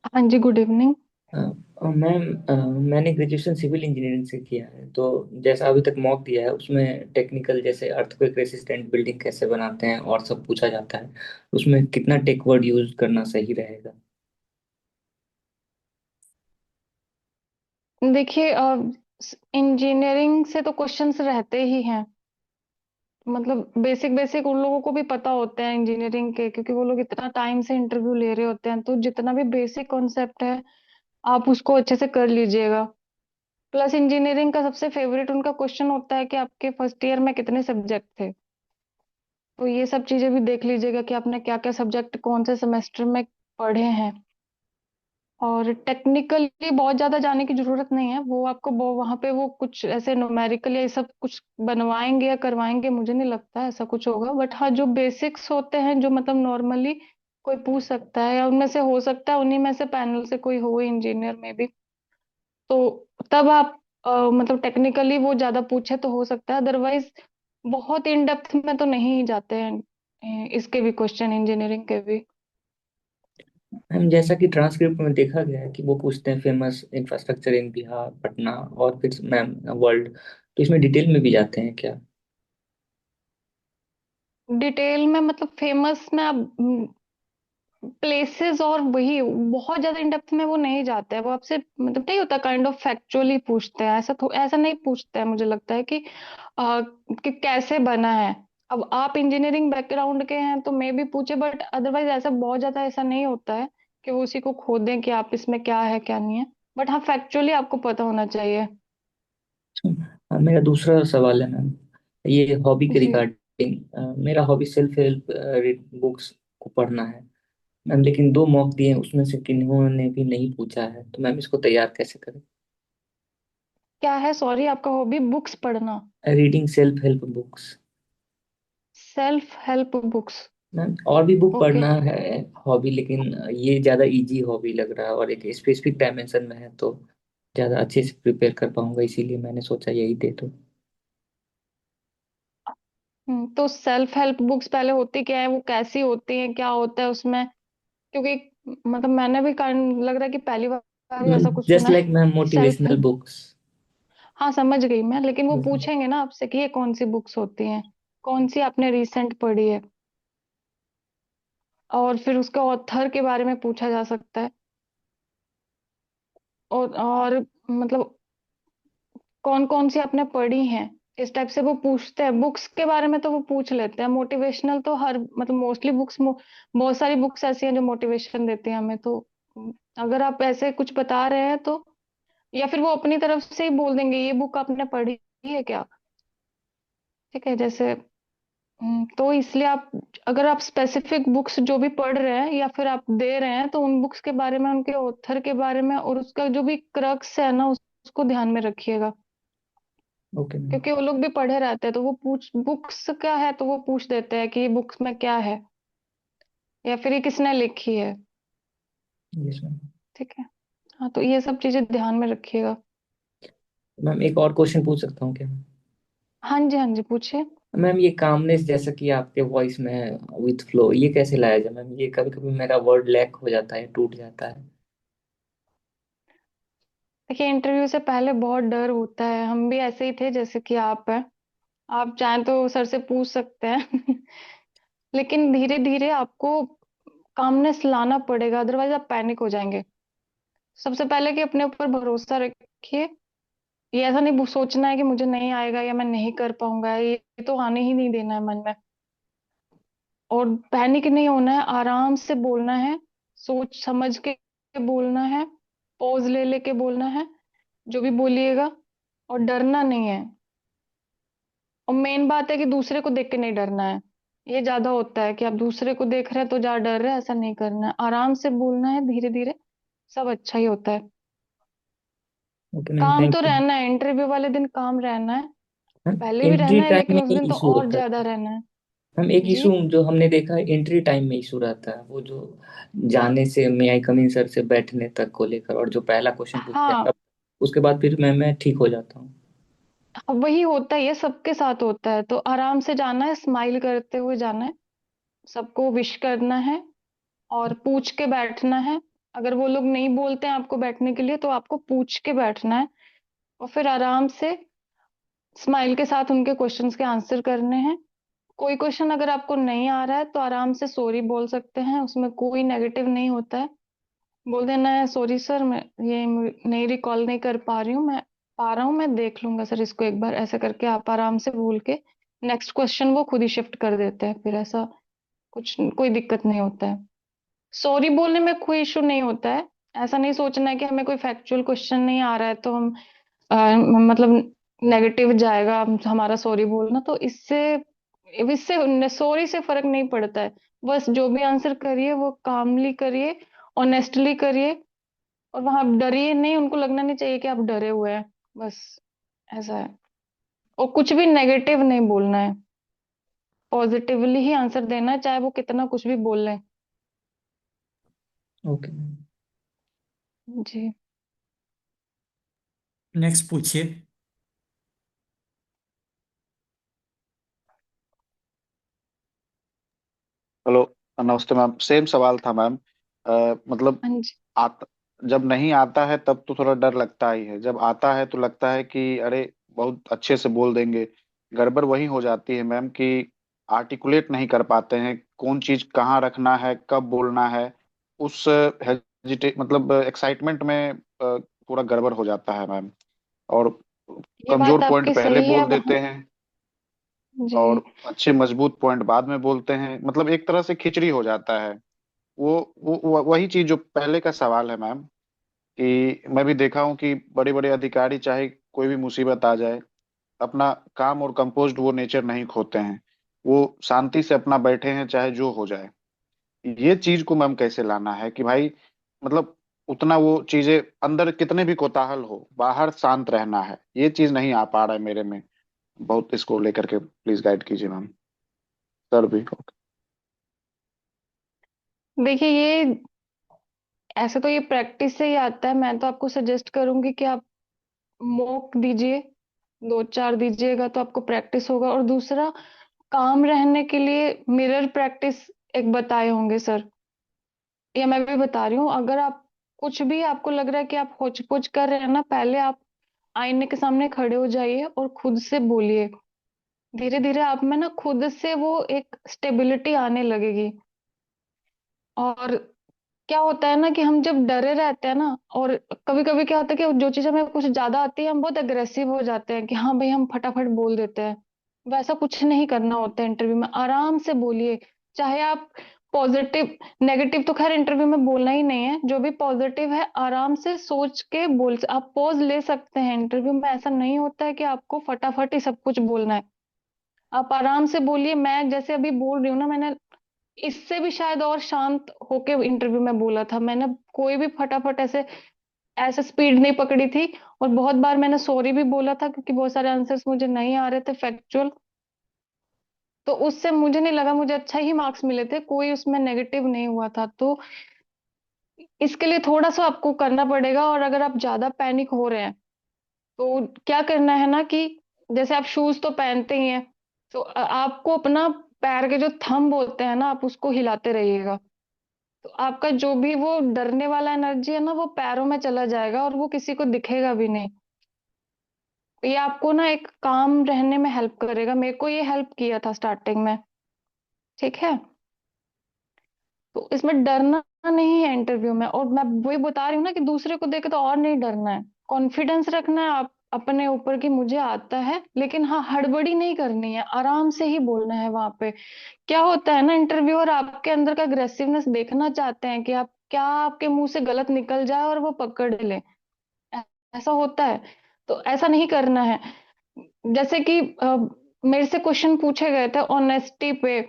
B: हाँ जी, गुड इवनिंग।
G: मैम मैंने ग्रेजुएशन सिविल इंजीनियरिंग से किया है, तो जैसा अभी तक मॉक दिया है उसमें टेक्निकल जैसे अर्थक्वेक रेसिस्टेंट बिल्डिंग कैसे बनाते हैं और सब पूछा जाता है, उसमें कितना टेक वर्ड यूज करना सही रहेगा?
B: देखिए, इंजीनियरिंग से तो क्वेश्चंस रहते ही हैं। मतलब बेसिक बेसिक उन लोगों को भी पता होते हैं इंजीनियरिंग के, क्योंकि वो लोग इतना टाइम से इंटरव्यू ले रहे होते हैं। तो जितना भी बेसिक कॉन्सेप्ट है, आप उसको अच्छे से कर लीजिएगा। प्लस इंजीनियरिंग का सबसे फेवरेट उनका क्वेश्चन होता है कि आपके फर्स्ट ईयर में कितने सब्जेक्ट थे। तो ये सब चीजें भी देख लीजिएगा कि आपने क्या क्या सब्जेक्ट कौन से सेमेस्टर में पढ़े हैं। और टेक्निकली बहुत ज्यादा जाने की जरूरत नहीं है। वो आपको वहां पे वो कुछ ऐसे न्यूमेरिकल या ये सब कुछ बनवाएंगे या करवाएंगे, मुझे नहीं लगता ऐसा कुछ होगा। बट हाँ, जो बेसिक्स होते हैं, जो मतलब नॉर्मली कोई पूछ सकता है, या उनमें से हो सकता है उन्हीं में से पैनल से कोई हो इंजीनियर में भी, तो तब आप मतलब टेक्निकली वो ज्यादा पूछे तो हो सकता है। अदरवाइज बहुत इन डेप्थ में तो नहीं जाते हैं इसके भी क्वेश्चन, इंजीनियरिंग के भी।
G: मैम जैसा कि ट्रांसक्रिप्ट में देखा गया है कि वो पूछते हैं famous infrastructure in Bihar Patna और फिर मैम वर्ल्ड, तो इसमें डिटेल में भी जाते हैं क्या?
B: डिटेल में मतलब फेमस में आप प्लेसेस और वही बहुत ज्यादा इन डेप्थ में वो नहीं जाते हैं। वो आपसे मतलब नहीं होता, काइंड ऑफ फैक्चुअली पूछते हैं। ऐसा नहीं पूछते हैं। मुझे लगता है कि कैसे बना है। अब आप इंजीनियरिंग बैकग्राउंड के हैं तो मे भी पूछे, बट अदरवाइज ऐसा बहुत ज्यादा ऐसा नहीं होता है कि वो उसी को खोदें कि आप इसमें क्या है क्या नहीं है। बट हाँ, फैक्चुअली आपको पता होना चाहिए।
G: मेरा दूसरा सवाल है मैम, ये हॉबी के
B: जी।
G: रिगार्डिंग। मेरा हॉबी सेल्फ हेल्प बुक्स को पढ़ना है मैम, लेकिन 2 मॉक दिए हैं, उसमें से किन्होंने भी नहीं पूछा है, तो मैम इसको तैयार कैसे करें?
B: क्या है, सॉरी, आपका हॉबी बुक्स पढ़ना?
G: Reading self help books
B: self help books?
G: Ma'am, और भी बुक
B: ओके।
G: पढ़ना है हॉबी, लेकिन ये ज़्यादा इजी हॉबी लग रहा है और एक स्पेसिफिक डायमेंशन में है, तो ज़्यादा अच्छे से प्रिपेयर कर पाऊंगा, इसीलिए मैंने सोचा यही दे दो।
B: तो सेल्फ हेल्प बुक्स पहले होती क्या है, वो कैसी होती है, क्या होता है उसमें? क्योंकि मतलब मैंने भी काइंड लग रहा है कि पहली बार ही
G: मैम
B: ऐसा कुछ
G: जस्ट
B: सुना
G: लाइक
B: है।
G: Ma'am
B: self
G: motivational
B: help.
G: Books.
B: हाँ, समझ गई मैं, लेकिन वो पूछेंगे ना आपसे कि ये कौन सी बुक्स होती हैं, कौन सी आपने रिसेंट पढ़ी है। और फिर उसके ऑथर के बारे में पूछा जा सकता है। और मतलब कौन कौन सी आपने पढ़ी हैं, इस टाइप से वो पूछते हैं। बुक्स के बारे में तो वो पूछ लेते हैं। मोटिवेशनल तो हर मतलब मोस्टली बुक्स, बहुत सारी बुक्स ऐसी हैं जो मोटिवेशन देती हैं हमें। तो अगर आप ऐसे कुछ बता रहे हैं तो, या फिर वो अपनी तरफ से ही बोल देंगे ये बुक आपने पढ़ी है क्या। ठीक है, जैसे तो इसलिए आप, अगर आप स्पेसिफिक बुक्स जो भी पढ़ रहे हैं या फिर आप दे रहे हैं, तो उन बुक्स के बारे में, उनके ऑथर के बारे में और उसका जो भी क्रक्स है ना, उसको ध्यान में रखिएगा।
G: Okay ma'am.
B: क्योंकि वो लोग भी पढ़े रहते हैं, तो वो पूछ बुक्स क्या है तो वो पूछ देते हैं कि ये बुक्स में क्या है, या फिर ये किसने लिखी है।
G: Yes ma'am.
B: ठीक है। हाँ, तो ये सब चीजें ध्यान में रखिएगा।
G: मैम एक और क्वेश्चन पूछ सकता हूँ क्या?
B: हाँ जी, हाँ जी, पूछिए।
G: मैम ये कामनेस जैसा कि आपके वॉइस में है, विथ फ्लो, ये कैसे लाया जाए मैम? ये कभी कभी मेरा वर्ड लैक हो जाता है, टूट जाता है।
B: देखिए, इंटरव्यू से पहले बहुत डर होता है। हम भी ऐसे ही थे जैसे कि आप हैं। आप चाहें तो सर से पूछ सकते हैं। लेकिन धीरे धीरे आपको कामनेस लाना पड़ेगा, अदरवाइज आप पैनिक हो जाएंगे। सबसे पहले कि अपने ऊपर भरोसा रखिए। ये ऐसा नहीं सोचना है कि मुझे नहीं आएगा या मैं नहीं कर पाऊंगा, ये तो आने ही नहीं देना है मन में। और पैनिक नहीं होना है, आराम से बोलना है, सोच समझ के बोलना है, पॉज ले लेके बोलना है जो भी बोलिएगा। और डरना नहीं है। और मेन बात है कि दूसरे को देख के नहीं डरना है। ये ज्यादा होता है कि आप दूसरे को देख रहे हैं तो ज्यादा डर रहे हैं, ऐसा नहीं करना है। आराम से बोलना है, धीरे धीरे, सब अच्छा ही होता है।
G: ओके मैम,
B: काम
G: थैंक
B: तो
G: यू।
B: रहना है, इंटरव्यू वाले दिन काम रहना है।
G: मैम
B: पहले भी
G: एंट्री
B: रहना है,
G: टाइम
B: लेकिन
G: में
B: उस
G: एक
B: दिन तो
G: इशू
B: और
G: होता है।
B: ज्यादा रहना है।
G: मैम एक
B: जी।
G: इशू जो हमने देखा है, एंट्री टाइम में इशू रहता है, वो जो जाने से मे आई कम इन सर से बैठने तक को लेकर, और जो पहला क्वेश्चन पूछते हैं
B: हाँ,
G: तब, उसके बाद फिर मैं ठीक हो जाता हूँ।
B: अब वही होता है, ये सबके साथ होता है। तो आराम से जाना है, स्माइल करते हुए जाना है, सबको विश करना है और पूछ के बैठना है। अगर वो लोग नहीं बोलते हैं आपको बैठने के लिए, तो आपको पूछ के बैठना है। और फिर आराम से स्माइल के साथ उनके क्वेश्चंस के आंसर करने हैं। कोई क्वेश्चन अगर आपको नहीं आ रहा है तो आराम से सॉरी बोल सकते हैं, उसमें कोई नेगेटिव नहीं होता है। बोल देना है सॉरी सर, मैं ये नहीं रिकॉल नहीं कर पा रही हूँ, मैं पा रहा हूँ, मैं देख लूंगा सर इसको एक बार, ऐसे करके आप आराम से भूल के नेक्स्ट क्वेश्चन वो खुद ही शिफ्ट कर देते हैं, फिर ऐसा कुछ कोई दिक्कत नहीं होता है। सॉरी बोलने में कोई इशू नहीं होता है। ऐसा नहीं सोचना है कि हमें कोई फैक्चुअल क्वेश्चन नहीं आ रहा है तो हम मतलब नेगेटिव जाएगा हमारा सॉरी बोलना, तो इससे इससे सॉरी से फर्क नहीं पड़ता है। बस जो भी आंसर करिए वो कामली करिए, ऑनेस्टली करिए, और वहां डरिए नहीं, उनको लगना नहीं चाहिए कि आप डरे हुए हैं। बस ऐसा है। और कुछ भी नेगेटिव नहीं बोलना है, पॉजिटिवली ही आंसर देना है, चाहे वो कितना कुछ भी बोल लें।
G: ओके।
B: जी।
A: नेक्स्ट पूछिए।
E: हेलो। नमस्ते मैम, सेम सवाल था मैम। मतलब
B: हाँ जी।
E: आता जब नहीं आता है तब तो थोड़ा डर लगता ही है, जब आता है तो लगता है कि अरे बहुत अच्छे से बोल देंगे। गड़बड़ वही हो जाती है मैम कि आर्टिकुलेट नहीं कर पाते हैं, कौन चीज कहाँ रखना है, कब बोलना है। उस हेजिटेट मतलब एक्साइटमेंट में पूरा गड़बड़ हो जाता है मैम। और
B: ये बात
E: कमजोर पॉइंट
B: आपकी
E: पहले
B: सही है।
E: बोल देते हैं
B: जी।
E: और अच्छे मजबूत पॉइंट बाद में बोलते हैं, मतलब एक तरह से खिचड़ी हो जाता है। वही चीज जो पहले का सवाल है मैम, कि मैं भी देखा हूँ कि बड़े बड़े अधिकारी चाहे कोई भी मुसीबत आ जाए, अपना काम और कंपोज्ड वो नेचर नहीं खोते हैं। वो शांति से अपना बैठे हैं चाहे जो हो जाए। ये चीज को मैम कैसे लाना है कि भाई मतलब उतना वो चीजें अंदर कितने भी कोताहल हो, बाहर शांत रहना है, ये चीज नहीं आ पा रहा है मेरे में। बहुत इसको लेकर के प्लीज गाइड कीजिए मैम। सर भी।
B: देखिए ये ऐसे तो ये प्रैक्टिस से ही आता है। मैं तो आपको सजेस्ट करूंगी कि आप मॉक दीजिए, दो चार दीजिएगा तो आपको प्रैक्टिस होगा। और दूसरा, काम रहने के लिए मिरर प्रैक्टिस एक बताए होंगे सर, या मैं भी बता रही हूँ। अगर आप कुछ भी आपको लग रहा है कि आप होच पोच कर रहे हैं ना, पहले आप आईने के सामने खड़े हो जाइए और खुद से बोलिए। धीरे धीरे आप में ना खुद से वो एक स्टेबिलिटी आने लगेगी। और क्या होता है ना कि हम जब डरे रहते हैं ना, और कभी कभी क्या होता है कि जो चीज हमें कुछ ज्यादा आती है हम बहुत अग्रेसिव हो जाते हैं कि हाँ भाई हम फटाफट बोल देते हैं। वैसा कुछ नहीं करना होता है इंटरव्यू में। आराम से बोलिए। चाहे आप पॉजिटिव, नेगेटिव तो खैर इंटरव्यू में बोलना ही नहीं है। जो भी पॉजिटिव है आराम से सोच के बोल, आप पॉज ले सकते हैं। इंटरव्यू में ऐसा नहीं होता है कि आपको फटाफट ही सब कुछ बोलना है। आप आराम से बोलिए। मैं जैसे अभी बोल रही हूँ ना, मैंने इससे भी शायद और शांत होके इंटरव्यू में बोला था। मैंने कोई भी फटाफट ऐसे ऐसे स्पीड नहीं पकड़ी थी। और बहुत बार मैंने सॉरी भी बोला था क्योंकि बहुत सारे आंसर्स मुझे नहीं आ रहे थे फैक्चुअल। तो उससे मुझे नहीं लगा, मुझे अच्छा ही मार्क्स मिले थे, कोई उसमें नेगेटिव नहीं हुआ था। तो इसके लिए थोड़ा सा आपको करना पड़ेगा। और अगर आप ज्यादा पैनिक हो रहे हैं तो क्या करना है ना कि जैसे आप शूज तो पहनते ही हैं, तो आपको अपना पैर के जो थंब होते हैं ना, आप उसको हिलाते रहिएगा। तो आपका जो भी वो डरने वाला एनर्जी है ना, वो पैरों में चला जाएगा और वो किसी को दिखेगा भी नहीं। तो ये आपको ना एक काम रहने में हेल्प करेगा। मेरे को ये हेल्प किया था स्टार्टिंग में। ठीक है। तो इसमें डरना नहीं है इंटरव्यू में। और मैं वही बता रही हूँ ना कि दूसरे को देख के तो और नहीं डरना है, कॉन्फिडेंस रखना है आप अपने ऊपर कि मुझे आता है। लेकिन हाँ, हड़बड़ी नहीं करनी है, आराम से ही बोलना है वहां पे। क्या होता है ना, इंटरव्यूअर आपके अंदर का अग्रेसिवनेस देखना चाहते हैं कि आप क्या आपके मुंह से गलत निकल जाए और वो पकड़ ले। ऐ- ऐसा होता है। तो ऐसा नहीं करना है। जैसे कि मेरे से क्वेश्चन पूछे गए थे ऑनेस्टी पे।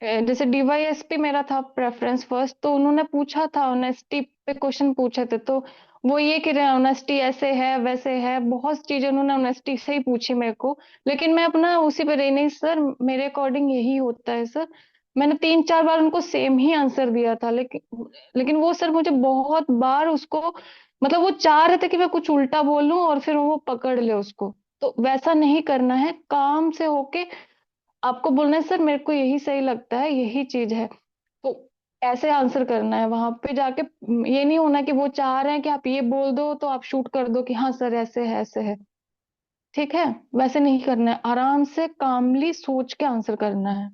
B: जैसे डीवाईएसपी मेरा था प्रेफरेंस फर्स्ट, तो उन्होंने पूछा था ऑनेस्टी पे, क्वेश्चन पूछे थे। तो वो ये कि ऑनेस्टी ऐसे है वैसे है, बहुत चीजें उन्होंने ऑनेस्टी से ही पूछी मेरे को। लेकिन मैं अपना उसी पे रही, नहीं सर मेरे अकॉर्डिंग यही होता है सर। मैंने तीन चार बार उनको सेम ही आंसर दिया था। लेकिन वो सर मुझे बहुत बार उसको, मतलब वो चाह रहे थे कि मैं कुछ उल्टा बोलूं और फिर वो पकड़ ले उसको। तो वैसा नहीं करना है, काम से होके आपको बोलना है सर मेरे को यही सही लगता है, यही चीज है। तो ऐसे आंसर करना है वहां पे जाके। ये नहीं होना कि वो चाह रहे हैं कि आप ये बोल दो तो आप शूट कर दो कि हाँ सर ऐसे है ऐसे है। ठीक है। वैसे नहीं करना है, आराम से कामली सोच के आंसर करना है।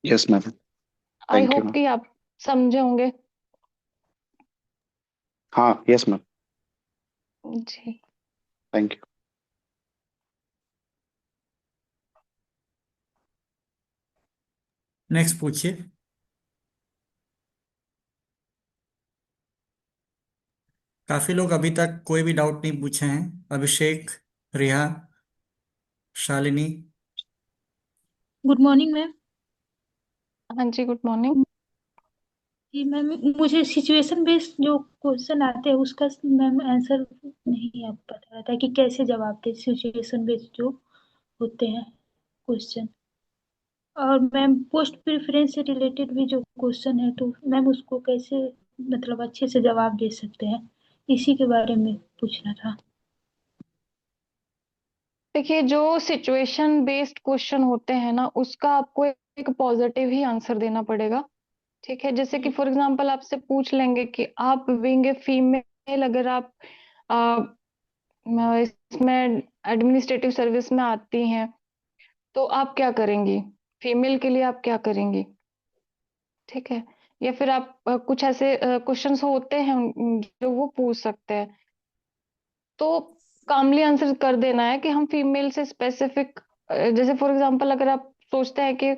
E: Yes ma'am.
B: I
E: thank you
B: hope
E: ma'am.
B: कि आप समझे होंगे।
E: हाँ, यस मैम।
B: जी।
E: Thank you.
A: नेक्स्ट पूछिए। काफी लोग अभी तक कोई भी डाउट नहीं पूछे हैं। अभिषेक, रिहा, शालिनी।
H: Good morning ma'am.
B: हाँ जी, गुड मॉर्निंग।
H: जी मैम, मुझे सिचुएशन बेस्ड जो क्वेश्चन आते हैं उसका मैम आंसर नहीं आप पता रहता है कि कैसे जवाब दे, सिचुएशन बेस्ड जो होते हैं क्वेश्चन। और मैम पोस्ट प्रेफरेंस से रिलेटेड भी जो क्वेश्चन है तो मैम उसको कैसे मतलब अच्छे से जवाब दे सकते हैं, इसी के बारे में पूछना था।
B: देखिए, जो सिचुएशन बेस्ड क्वेश्चन होते हैं ना, उसका आपको एक पॉजिटिव ही आंसर देना पड़ेगा। ठीक है, जैसे कि
H: जी
B: फॉर एग्जांपल आपसे पूछ लेंगे कि आप बीइंग ए फीमेल, अगर आप इसमें एडमिनिस्ट्रेटिव सर्विस में आती हैं तो आप क्या करेंगी, फीमेल के लिए आप क्या करेंगी। ठीक है, या फिर आप कुछ ऐसे क्वेश्चंस होते हैं जो वो पूछ सकते हैं, तो कामली आंसर कर देना है कि हम फीमेल से स्पेसिफिक। जैसे फॉर एग्जांपल अगर आप सोचते हैं कि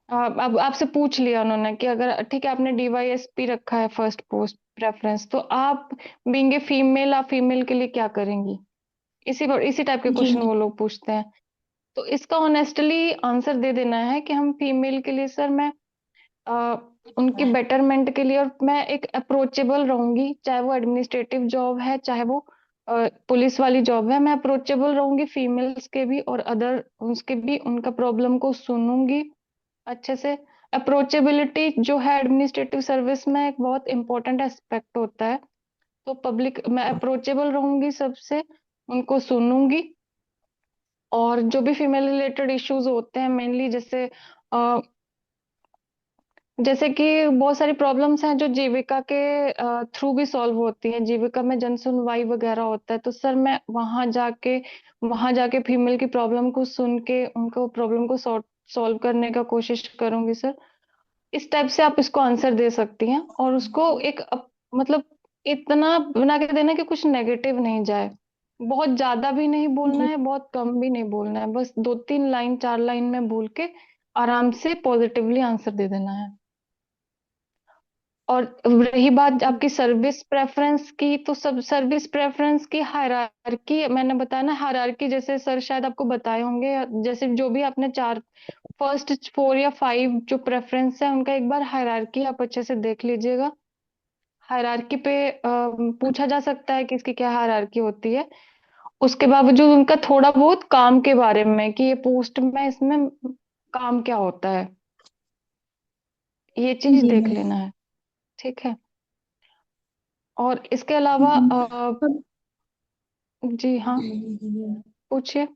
B: अब आपसे पूछ लिया उन्होंने कि अगर ठीक है आपने डीवाईएसपी रखा है फर्स्ट पोस्ट प्रेफरेंस, तो आप बीइंग ए फीमेल, आप फीमेल के लिए क्या करेंगी। इसी टाइप के
H: जी
B: क्वेश्चन वो लोग पूछते हैं। तो इसका ऑनेस्टली आंसर दे देना है कि हम फीमेल के लिए सर, मैं अ, उनकी बेटरमेंट के लिए, और मैं एक अप्रोचेबल रहूंगी, चाहे वो एडमिनिस्ट्रेटिव जॉब है, चाहे वो पुलिस वाली जॉब है, मैं अप्रोचेबल रहूंगी फीमेल्स के भी और अदर उसके भी, उनका प्रॉब्लम को सुनूंगी अच्छे से। अप्रोचेबिलिटी जो है एडमिनिस्ट्रेटिव सर्विस में एक बहुत इंपॉर्टेंट एस्पेक्ट होता है। तो पब्लिक, मैं अप्रोचेबल रहूंगी सबसे, उनको सुनूंगी। और जो भी फीमेल रिलेटेड इश्यूज होते हैं मेनली, जैसे कि बहुत सारी प्रॉब्लम्स हैं जो जीविका के थ्रू भी सॉल्व होती हैं। जीविका में जन सुनवाई वगैरह होता है, तो सर मैं वहां जाके फीमेल की प्रॉब्लम को सुन के उनको प्रॉब्लम को सॉल्व करने का कोशिश करूंगी सर। इस टाइप से आप इसको आंसर दे सकती हैं, और उसको मतलब इतना बना के देना कि कुछ नेगेटिव नहीं जाए। बहुत ज्यादा भी नहीं बोलना
H: जी
B: है, बहुत कम भी नहीं बोलना है, बस 2-3 लाइन 4 लाइन में बोल के आराम से पॉजिटिवली आंसर दे देना है। और रही बात आपकी सर्विस प्रेफरेंस की, तो सब सर्विस प्रेफरेंस की हायरार्की मैंने बताया ना, हायरार्की जैसे सर शायद आपको बताए होंगे, जैसे जो भी आपने चार फर्स्ट 4 या 5 जो प्रेफरेंस है उनका एक बार हायरार्की आप अच्छे से देख लीजिएगा। हायरार्की पे पूछा जा सकता है कि इसकी क्या हायरार्की होती है। उसके बावजूद उनका थोड़ा बहुत काम के बारे में कि ये पोस्ट में इसमें काम क्या होता है, ये चीज
H: जी
B: देख
H: मैम।
B: लेना है। ठीक है, और इसके अलावा
H: और
B: जी हाँ, पूछिए।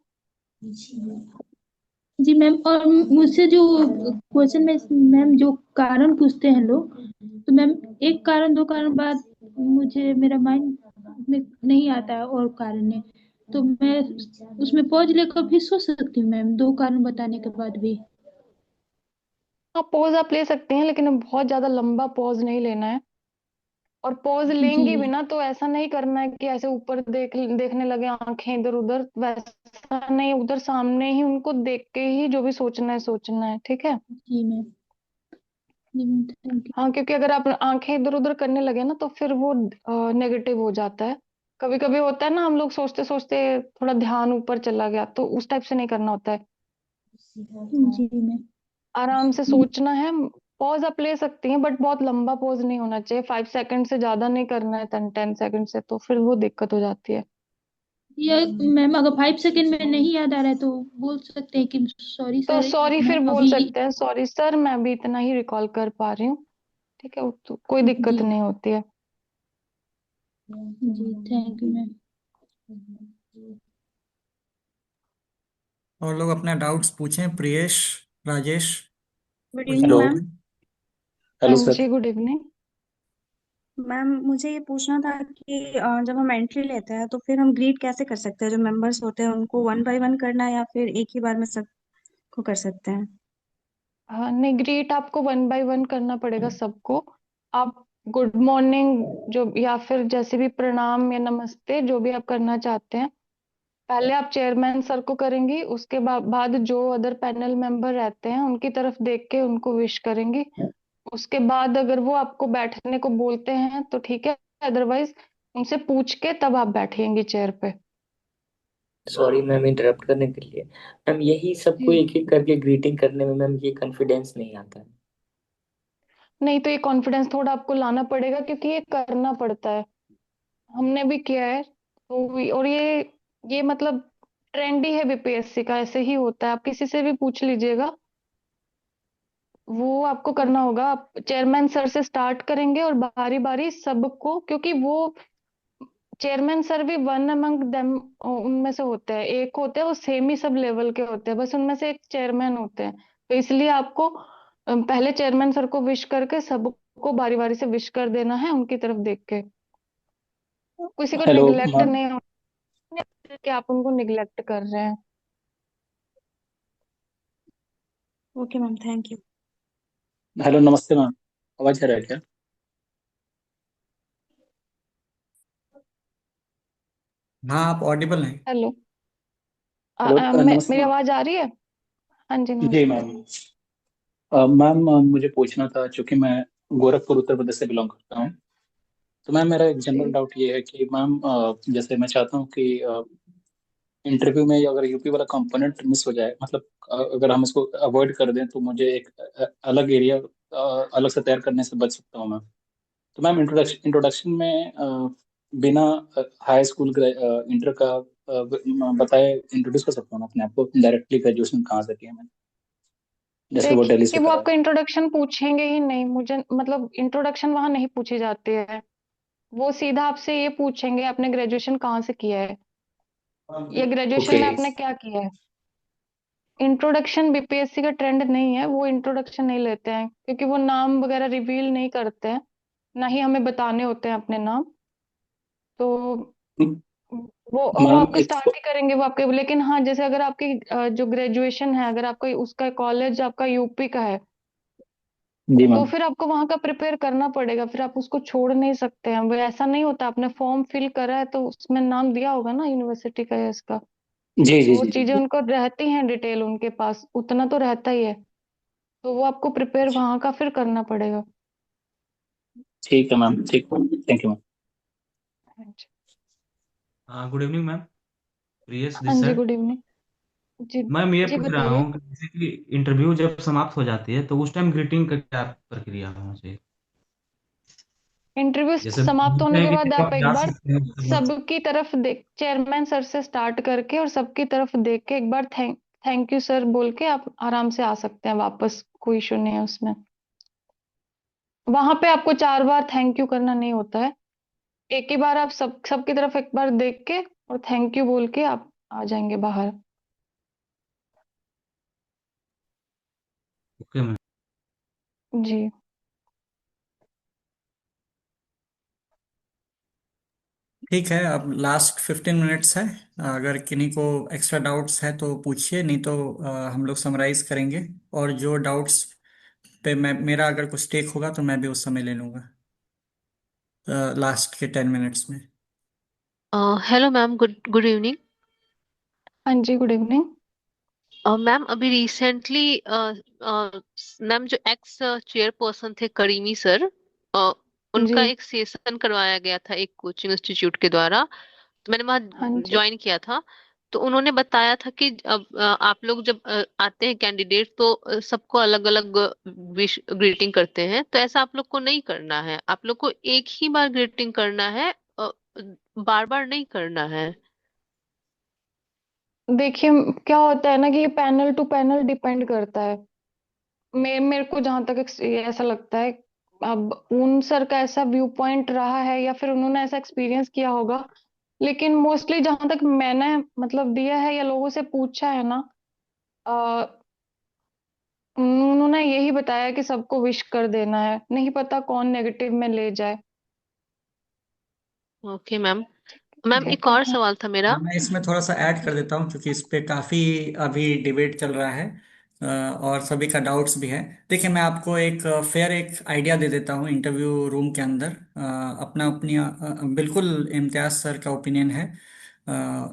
H: जी मैम, और मुझसे जो क्वेश्चन में मैम जो कारण पूछते हैं लोग, तो मैम एक कारण दो कारण बाद मुझे मेरा माइंड में नहीं आता है और कारण है, तो मैं उसमें पॉज लेकर भी सोच सकती हूँ मैम, दो कारण बताने के बाद भी।
B: हाँ, पॉज आप ले सकते हैं, लेकिन बहुत ज्यादा लंबा पॉज नहीं लेना है। और पॉज लेंगी भी
H: जी
B: ना तो ऐसा नहीं करना है कि ऐसे ऊपर देखने लगे, आंखें इधर उधर, वैसा नहीं, उधर सामने ही उनको देख के ही जो भी सोचना है सोचना है। ठीक है।
H: जी मैम। जी मैम, थैंक यू।
B: हाँ, क्योंकि अगर आप आंखें इधर उधर करने लगे ना तो फिर वो नेगेटिव हो जाता है। कभी कभी होता है ना, हम लोग सोचते सोचते थोड़ा ध्यान ऊपर चला गया, तो उस टाइप से नहीं करना होता है।
H: जी मैम।
B: आराम से सोचना है। पॉज आप ले सकती हैं, बट बहुत लंबा पॉज नहीं होना चाहिए, 5 सेकंड से ज्यादा नहीं करना है, 10 सेकंड से, तो फिर वो दिक्कत हो जाती है।
H: ये मैम अगर 5 सेकेंड में नहीं याद आ रहा है तो बोल सकते हैं कि सॉरी
B: तो
H: सर,
B: सॉरी
H: मैं
B: फिर बोल
H: अभी।
B: सकते हैं, सॉरी सर मैं अभी इतना ही रिकॉल कर पा रही हूँ। ठीक है, तो कोई
H: जी।
B: दिक्कत नहीं होती है।
H: जी थैंक यू मैम।
A: और लोग अपना डाउट्स पूछें। प्रियेश, राजेश,
I: गुड
A: कुछ
I: इवनिंग
E: हेलो।
A: Doubt
I: ma'am.
A: है?
E: हेलो
B: हाँ
E: सर।
B: जी, गुड इवनिंग।
I: मैम मुझे ये पूछना था कि जब हम एंट्री लेते हैं तो फिर हम ग्रीट कैसे कर सकते हैं, जो मेंबर्स होते हैं उनको वन बाय वन करना है या फिर एक ही बार में सबको कर सकते हैं।
B: हाँ नहीं, ग्रीट आपको 1 बाय 1 करना पड़ेगा सबको। आप गुड मॉर्निंग जो, या फिर जैसे भी प्रणाम या नमस्ते जो भी आप करना चाहते हैं, पहले आप चेयरमैन सर को करेंगी, उसके बाद जो अदर पैनल मेंबर रहते हैं उनकी तरफ देख के उनको विश करेंगी। उसके बाद अगर वो आपको बैठने को बोलते हैं तो ठीक है, अदरवाइज उनसे पूछ के तब आप बैठेंगी चेयर पे।
G: सॉरी मैम इंटरप्ट करने के लिए। मैम यही सबको
B: जी।
G: एक एक करके ग्रीटिंग करने में मैम ये कॉन्फिडेंस नहीं आता है।
B: नहीं तो ये कॉन्फिडेंस थोड़ा आपको लाना पड़ेगा, क्योंकि ये करना पड़ता है, हमने भी किया है। और ये मतलब ट्रेंड ही है बीपीएससी का, ऐसे ही होता है, आप किसी से भी पूछ लीजिएगा, वो आपको करना होगा। आप चेयरमैन सर से स्टार्ट करेंगे और बारी बारी सबको, क्योंकि वो चेयरमैन सर भी वन अमंग देम उनमें से होते हैं, एक होते हैं वो सेम ही सब लेवल के होते हैं, बस उनमें से एक चेयरमैन होते हैं। तो इसलिए आपको पहले चेयरमैन सर को विश करके सबको बारी बारी से विश कर देना है उनकी तरफ देख के, किसी को
J: हेलो
B: निगलेक्ट
J: मैम।
B: नहीं होना कि आप उनको निगलेक्ट कर रहे हैं।
I: Okay ma'am, thank you.
J: Hello नमस्ते मैम। आवाज आ रहा है क्या?
A: हाँ, आप ऑडिबल हैं।
B: हेलो।
J: हेलो नमस्ते
B: मेरी
J: मैम।
B: आवाज आ रही है? हाँ जी,
J: जी
B: नमस्ते।
J: मैम। मैम मुझे पूछना था, चूंकि मैं गोरखपुर उत्तर प्रदेश से बिलोंग करता हूँ, तो मैम मेरा एक जनरल
B: जी।
J: डाउट ये है कि मैम जैसे मैं चाहता हूँ कि इंटरव्यू में अगर यूपी वाला कंपोनेंट मिस हो जाए, मतलब अगर हम इसको अवॉइड कर दें तो मुझे एक अलग एरिया अलग से तैयार करने से बच सकता हूँ मैम। तो मैम इंट्रोडक्शन इंट्रोडक्शन में बिना हाई स्कूल इंटर का बताए इंट्रोड्यूस कर सकता हूँ अपने आप को, डायरेक्टली ग्रेजुएशन कहाँ से किया मैंने, जैसे वो दिल्ली से
B: देखिए, वो
J: करा है।
B: आपका इंट्रोडक्शन पूछेंगे ही नहीं, मुझे मतलब इंट्रोडक्शन वहां नहीं पूछी जाती है। वो सीधा आपसे ये पूछेंगे आपने ग्रेजुएशन कहाँ से किया है, या ग्रेजुएशन
J: ओके।
B: में आपने क्या किया है। इंट्रोडक्शन बीपीएससी का ट्रेंड नहीं है, वो इंट्रोडक्शन नहीं लेते हैं, क्योंकि वो नाम वगैरह रिवील नहीं करते हैं, ना ही हमें बताने होते हैं अपने नाम। तो वो
J: मैम
B: आपको
J: एक
B: स्टार्ट ही करेंगे वो आपके, लेकिन हाँ, जैसे अगर आपकी जो ग्रेजुएशन है, अगर आपका उसका कॉलेज आपका यूपी का है,
J: जी
B: तो
J: मैम।
B: फिर आपको वहां का प्रिपेयर करना पड़ेगा, फिर आप उसको छोड़ नहीं सकते हैं। वो ऐसा नहीं होता, आपने फॉर्म फिल करा है तो उसमें नाम दिया होगा ना यूनिवर्सिटी का या इसका,
J: जी
B: तो
J: जी
B: वो
J: जी जी
B: चीजें
J: जी।
B: उनको रहती हैं, डिटेल उनके पास उतना तो रहता ही है, तो वो आपको प्रिपेयर वहां का फिर करना पड़ेगा।
J: ठीक है मैम, ठीक। Thank you ma'am.
B: हाँ जी।
K: Good evening ma'am. प्रियस
B: हाँ
K: दिस
B: जी,
K: साइड।
B: Good evening. जी।
K: मैम ये
B: जी
K: पूछ रहा
B: बताइए।
K: हूँ कि जैसे कि इंटरव्यू जब समाप्त हो जाती है तो उस टाइम ग्रीटिंग का क्या प्रक्रिया होना चाहिए?
B: इंटरव्यू
K: जैसे
B: समाप्त
K: बोलते
B: होने
K: हैं
B: के
K: कि
B: बाद
K: जब
B: आप
K: आप
B: एक
K: जा
B: बार
K: सकते हैं उसके बाद।
B: सबकी तरफ देख, चेयरमैन सर से स्टार्ट करके और सबकी तरफ देख के एक बार थैंक यू सर बोल के आप आराम से आ सकते हैं वापस, कोई इशू नहीं है उसमें। वहां पे आपको 4 बार थैंक यू करना नहीं होता है, एक ही बार आप सबकी तरफ एक बार देख के और थैंक यू बोल के आप आ जाएंगे बाहर।
K: Okay ma'am.
B: जी।
A: ठीक है, अब लास्ट 15 मिनट्स है। अगर किन्हीं को एक्स्ट्रा डाउट्स है तो पूछिए, नहीं तो हम लोग समराइज करेंगे। और जो डाउट्स पे मेरा अगर कुछ टेक होगा तो मैं भी उस समय ले लूँगा लास्ट के 10 मिनट्स में।
L: Hello ma'am, good good evening.
B: हाँ जी, गुड इवनिंग।
L: मैम अभी रिसेंटली मैम जो एक्स चेयरपर्सन थे करीमी सर,
B: जी।
L: उनका एक सेशन करवाया गया था एक कोचिंग इंस्टीट्यूट के द्वारा, तो मैंने
B: हाँ
L: वहाँ
B: जी।
L: ज्वाइन किया था। तो उन्होंने बताया था कि अब आप लोग जब आते हैं कैंडिडेट तो सबको अलग अलग विश ग्रीटिंग करते हैं, तो ऐसा आप लोग को नहीं करना है, आप लोग को एक ही बार ग्रीटिंग करना है, बार बार नहीं करना है।
B: देखिए, क्या होता है ना कि ये पैनल टू पैनल डिपेंड करता है। मेरे को जहां तक ये ऐसा लगता है, अब उन सर का ऐसा व्यू पॉइंट रहा है या फिर उन्होंने ऐसा एक्सपीरियंस किया होगा, लेकिन मोस्टली जहां तक मैंने मतलब दिया है या लोगों से पूछा है ना, अ, उन्होंने यही बताया कि सबको विश कर देना है, नहीं पता कौन नेगेटिव में ले जाए।
L: Okay ma'am. मैम एक
A: ठीक।
L: और सवाल था मेरा।
A: हाँ, मैं इसमें थोड़ा सा ऐड कर देता हूँ, क्योंकि इस पे काफ़ी अभी डिबेट चल रहा है और सभी का डाउट्स भी है। देखिए, मैं आपको एक फेयर एक आइडिया दे देता हूँ इंटरव्यू रूम के अंदर। अपना अपनी बिल्कुल इम्तियाज सर का ओपिनियन है।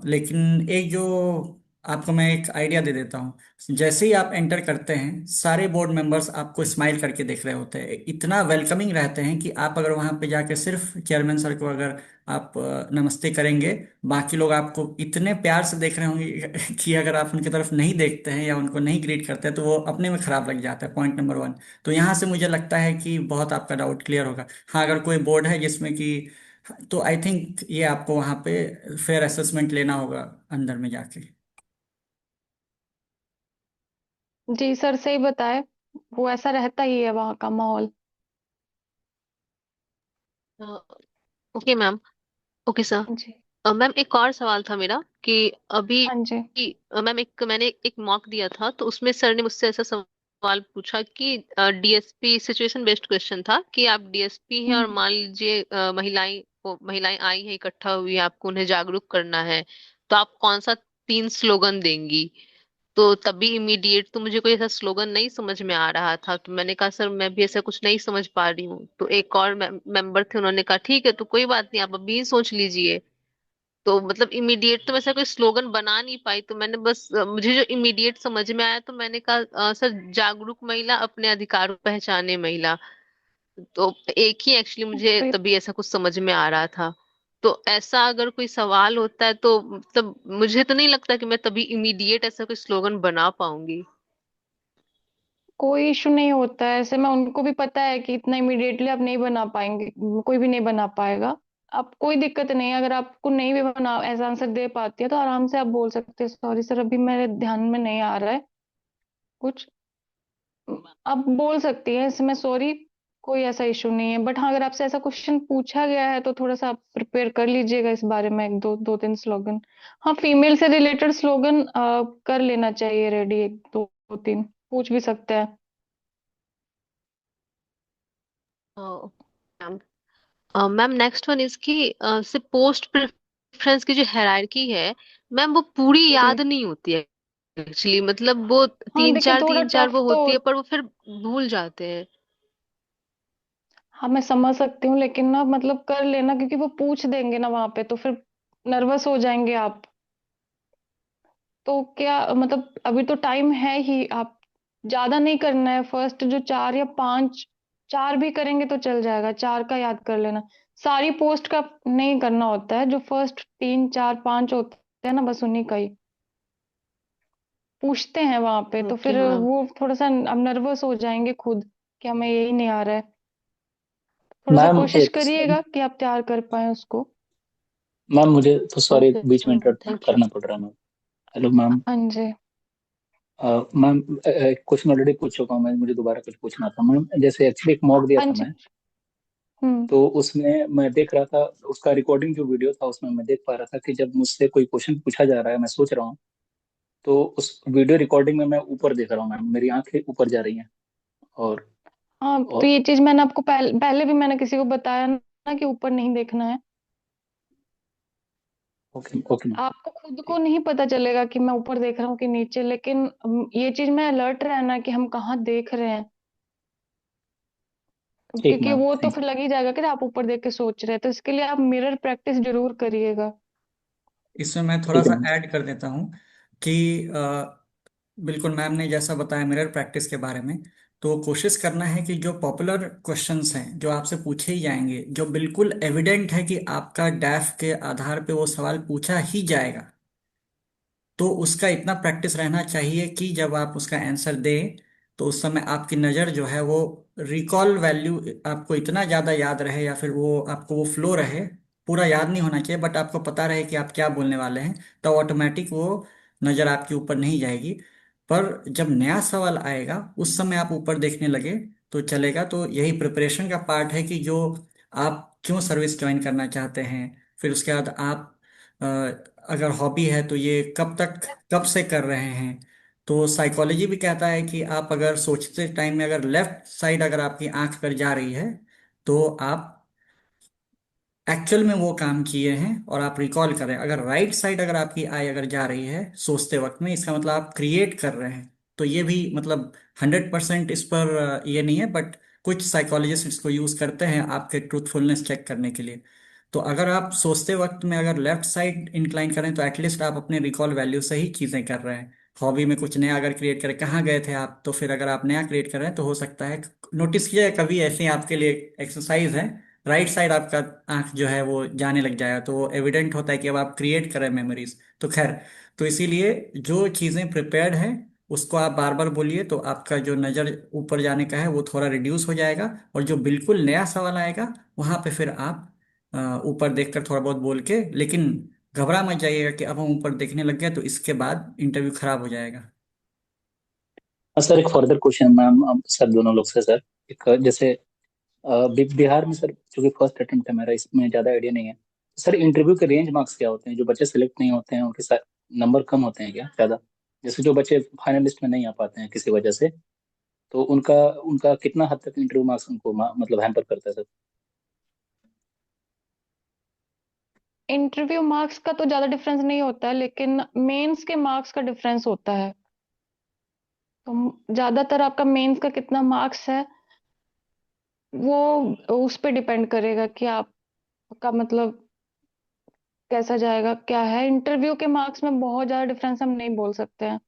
A: लेकिन एक जो आपको मैं एक आइडिया दे देता हूँ। जैसे ही आप एंटर करते हैं, सारे बोर्ड मेंबर्स आपको स्माइल करके देख रहे होते हैं, इतना वेलकमिंग रहते हैं कि आप अगर वहां पे जाके सिर्फ चेयरमैन सर को अगर आप नमस्ते करेंगे, बाकी लोग आपको इतने प्यार से देख रहे होंगे कि अगर आप उनकी तरफ नहीं देखते हैं या उनको नहीं ग्रीट करते हैं तो वो अपने में खराब लग जाता है। Point number one. तो यहाँ से मुझे लगता है कि बहुत आपका डाउट क्लियर होगा। हाँ, अगर कोई बोर्ड है जिसमें कि, तो आई थिंक ये आपको वहाँ पे फेयर असेसमेंट लेना होगा अंदर में जाके।
B: जी सर, सही बताए। वो ऐसा रहता ही है वहाँ का माहौल।
L: Okay ma'am. Okay sir.
B: जी।
L: मैम एक और सवाल था मेरा कि अभी
B: हाँ जी।
L: मैम मैंने एक मॉक दिया था तो उसमें सर ने मुझसे ऐसा सवाल पूछा कि डीएसपी सिचुएशन बेस्ड क्वेश्चन था कि आप डीएसपी हैं और
B: हम्म।
L: मान लीजिए महिलाएं आई हैं, इकट्ठा हुई हैं, आपको उन्हें जागरूक करना है, तो आप कौन सा 3 स्लोगन देंगी? तो तभी इमीडिएट तो मुझे कोई ऐसा स्लोगन नहीं समझ में आ रहा था, तो मैंने कहा सर मैं भी ऐसा कुछ नहीं समझ पा रही हूँ। तो एक और मेंबर थे, उन्होंने कहा ठीक है तो कोई बात नहीं, आप अभी सोच लीजिए। तो मतलब इमीडिएट तो मैं ऐसा कोई स्लोगन बना नहीं पाई, तो मैंने बस मुझे जो इमीडिएट समझ में आया तो मैंने कहा सर जागरूक महिला अपने अधिकारों को पहचाने महिला। तो एक ही एक्चुअली मुझे
B: तो
L: तभी ऐसा कुछ समझ में आ रहा था। तो ऐसा अगर कोई सवाल होता है तो मतलब मुझे तो नहीं लगता कि मैं तभी इमीडिएट ऐसा कोई स्लोगन बना पाऊंगी।
B: कोई इशू नहीं होता है ऐसे में। उनको भी पता है कि इतना इमीडिएटली आप नहीं बना पाएंगे, कोई भी नहीं बना पाएगा। आप कोई दिक्कत नहीं है, अगर आपको नहीं भी बना ऐसा आंसर दे पाती है तो आराम से आप बोल सकते हैं सॉरी सर अभी मेरे ध्यान में नहीं आ रहा है कुछ। आप बोल सकती हैं इसमें सॉरी, कोई ऐसा इशू नहीं है। बट हाँ, अगर आपसे ऐसा क्वेश्चन पूछा गया है तो थोड़ा सा आप प्रिपेयर कर लीजिएगा इस बारे में, एक दो दो तीन स्लोगन। हाँ, फीमेल से रिलेटेड स्लोगन कर लेना चाहिए रेडी, एक दो दो तीन पूछ भी सकते हैं।
L: मैम नेक्स्ट वन इसकी से पोस्ट प्रेफरेंस की जो हायरार्की है मैम, वो पूरी
B: जी।
L: याद नहीं होती है एक्चुअली। मतलब वो
B: हाँ देखिए, थोड़ा
L: तीन चार
B: टफ
L: वो
B: तो।
L: होती है पर वो फिर भूल जाते हैं।
B: हाँ मैं समझ सकती हूँ, लेकिन ना मतलब कर लेना, क्योंकि वो पूछ देंगे ना वहां पे तो फिर नर्वस हो जाएंगे आप। तो क्या मतलब, अभी तो टाइम है ही, आप ज्यादा नहीं करना है। फर्स्ट जो चार या पांच, चार भी करेंगे तो चल जाएगा, चार का याद कर लेना। सारी पोस्ट का नहीं करना होता है, जो फर्स्ट तीन चार पांच होते हैं ना, बस उन्हीं का ही पूछते हैं वहां पे। तो
L: ओके
B: फिर
L: मैम।
B: वो थोड़ा सा अब नर्वस हो जाएंगे खुद, कि हमें यही नहीं आ रहा है। थोड़ा सा
J: मैम
B: कोशिश
J: एक
B: करिएगा कि आप तैयार कर पाए उसको।
J: मैम मुझे तो सॉरी
L: ओके
J: बीच में
L: मैम,
J: इंटरप्ट
L: थैंक यू।
J: करना पड़ रहा है मैम। Hello ma'am.
B: हाँ जी।
J: मैम क्वेश्चन ऑलरेडी पूछ चुका हूँ मैं, मुझे दोबारा कुछ पूछना था मैम। जैसे एक्चुअली एक मॉक दिया
B: हाँ
J: था
B: जी।
J: मैं,
B: हम्म।
J: तो उसमें मैं देख रहा था उसका रिकॉर्डिंग जो वीडियो था उसमें मैं देख पा रहा था कि जब मुझसे कोई क्वेश्चन पूछा जा रहा है, मैं सोच रहा हूँ, तो उस वीडियो रिकॉर्डिंग में मैं ऊपर देख रहा हूँ मैम, मेरी आंखें ऊपर जा रही हैं। और,
B: हाँ तो
J: और
B: ये चीज मैंने आपको पहले भी मैंने किसी को बताया ना कि ऊपर नहीं देखना है।
J: Okay okay ma'am.
B: आपको खुद को नहीं पता चलेगा कि मैं ऊपर देख रहा हूँ कि नीचे, लेकिन ये चीज में अलर्ट रहना कि हम कहाँ देख रहे हैं।
J: ठीक
B: क्योंकि
J: मैम,
B: वो तो
J: थैंक
B: फिर लग ही जाएगा कि आप ऊपर देख के सोच रहे हैं। तो इसके लिए आप मिरर प्रैक्टिस जरूर करिएगा।
A: इसमें मैं
J: यू।
A: थोड़ा
J: ठीक है
A: सा
J: मैम।
A: ऐड कर देता हूँ कि बिल्कुल मैम ने जैसा बताया मिरर प्रैक्टिस के बारे में, तो कोशिश करना है कि जो पॉपुलर क्वेश्चंस हैं जो आपसे पूछे ही जाएंगे, जो बिल्कुल एविडेंट है कि आपका डैफ के आधार पे वो सवाल पूछा ही जाएगा, तो उसका इतना प्रैक्टिस रहना चाहिए कि जब आप उसका आंसर दें तो उस समय आपकी नज़र जो है वो रिकॉल वैल्यू आपको इतना ज़्यादा याद रहे, या फिर वो आपको वो फ्लो रहे। पूरा याद नहीं होना चाहिए बट आपको पता रहे कि आप क्या बोलने वाले हैं, तो ऑटोमेटिक वो नज़र आपके ऊपर नहीं जाएगी। पर जब नया सवाल आएगा उस समय आप ऊपर देखने लगे तो चलेगा। तो यही प्रिपरेशन का पार्ट है कि जो आप क्यों सर्विस ज्वाइन करना चाहते हैं, फिर उसके बाद आप अ, अगर हॉबी है तो ये कब तक कब से कर रहे हैं। तो साइकोलॉजी भी कहता है कि आप अगर सोचते टाइम में अगर लेफ्ट साइड अगर आपकी आंख पर जा रही है तो आप एक्चुअल में वो काम किए हैं और आप रिकॉल कर रहे हैं। अगर राइट साइड अगर आपकी आई अगर जा रही है सोचते वक्त में, इसका मतलब आप क्रिएट कर रहे हैं। तो ये भी मतलब 100% इस पर ये नहीं है, बट कुछ साइकोलॉजिस्ट इसको यूज करते हैं आपके ट्रूथफुलनेस चेक करने के लिए। तो अगर आप सोचते वक्त में अगर लेफ्ट साइड इंक्लाइन करें तो एटलीस्ट आप अपने रिकॉल वैल्यू से ही चीजें कर रहे हैं। हॉबी में कुछ नया अगर क्रिएट करें, कहाँ गए थे आप, तो फिर अगर आप नया क्रिएट कर रहे हैं तो हो सकता है, नोटिस किया कभी ऐसे ही आपके लिए एक्सरसाइज है, राइट साइड आपका आंख जो है वो जाने लग जाएगा, तो वो एविडेंट होता है कि अब आप क्रिएट करें मेमोरीज। तो खैर, तो इसीलिए जो चीजें प्रिपेयर्ड है उसको आप बार बार बोलिए, तो आपका जो नजर ऊपर जाने का है वो थोड़ा रिड्यूस हो जाएगा, और जो बिल्कुल नया सवाल आएगा वहां पे फिर आप ऊपर देखकर थोड़ा बहुत बोल के, लेकिन घबरा मत जाइएगा कि अब हम ऊपर देखने लग गए तो इसके बाद इंटरव्यू खराब हो जाएगा।
J: हाँ सर, एक फर्दर क्वेश्चन मैम सर दोनों लोग से सर। एक जैसे बिहार में सर, चूंकि फर्स्ट अटेम्प्ट है मेरा, इसमें ज़्यादा आइडिया नहीं है। सर इंटरव्यू के रेंज मार्क्स क्या होते हैं? जो बच्चे सिलेक्ट नहीं होते हैं उनके साथ नंबर कम होते हैं क्या ज़्यादा? जैसे जो बच्चे फाइनल लिस्ट में नहीं आ पाते हैं किसी वजह से, तो उनका उनका कितना हद तक इंटरव्यू मार्क्स उनको मतलब हैम्पर करता है सर?
B: इंटरव्यू मार्क्स का तो ज्यादा डिफरेंस नहीं होता है, लेकिन मेंस के मार्क्स का डिफरेंस होता है। तो ज्यादातर आपका मेंस का कितना मार्क्स है वो उस पे डिपेंड करेगा कि आपका मतलब कैसा जाएगा, क्या है। इंटरव्यू के मार्क्स में बहुत ज्यादा डिफरेंस हम नहीं बोल सकते हैं।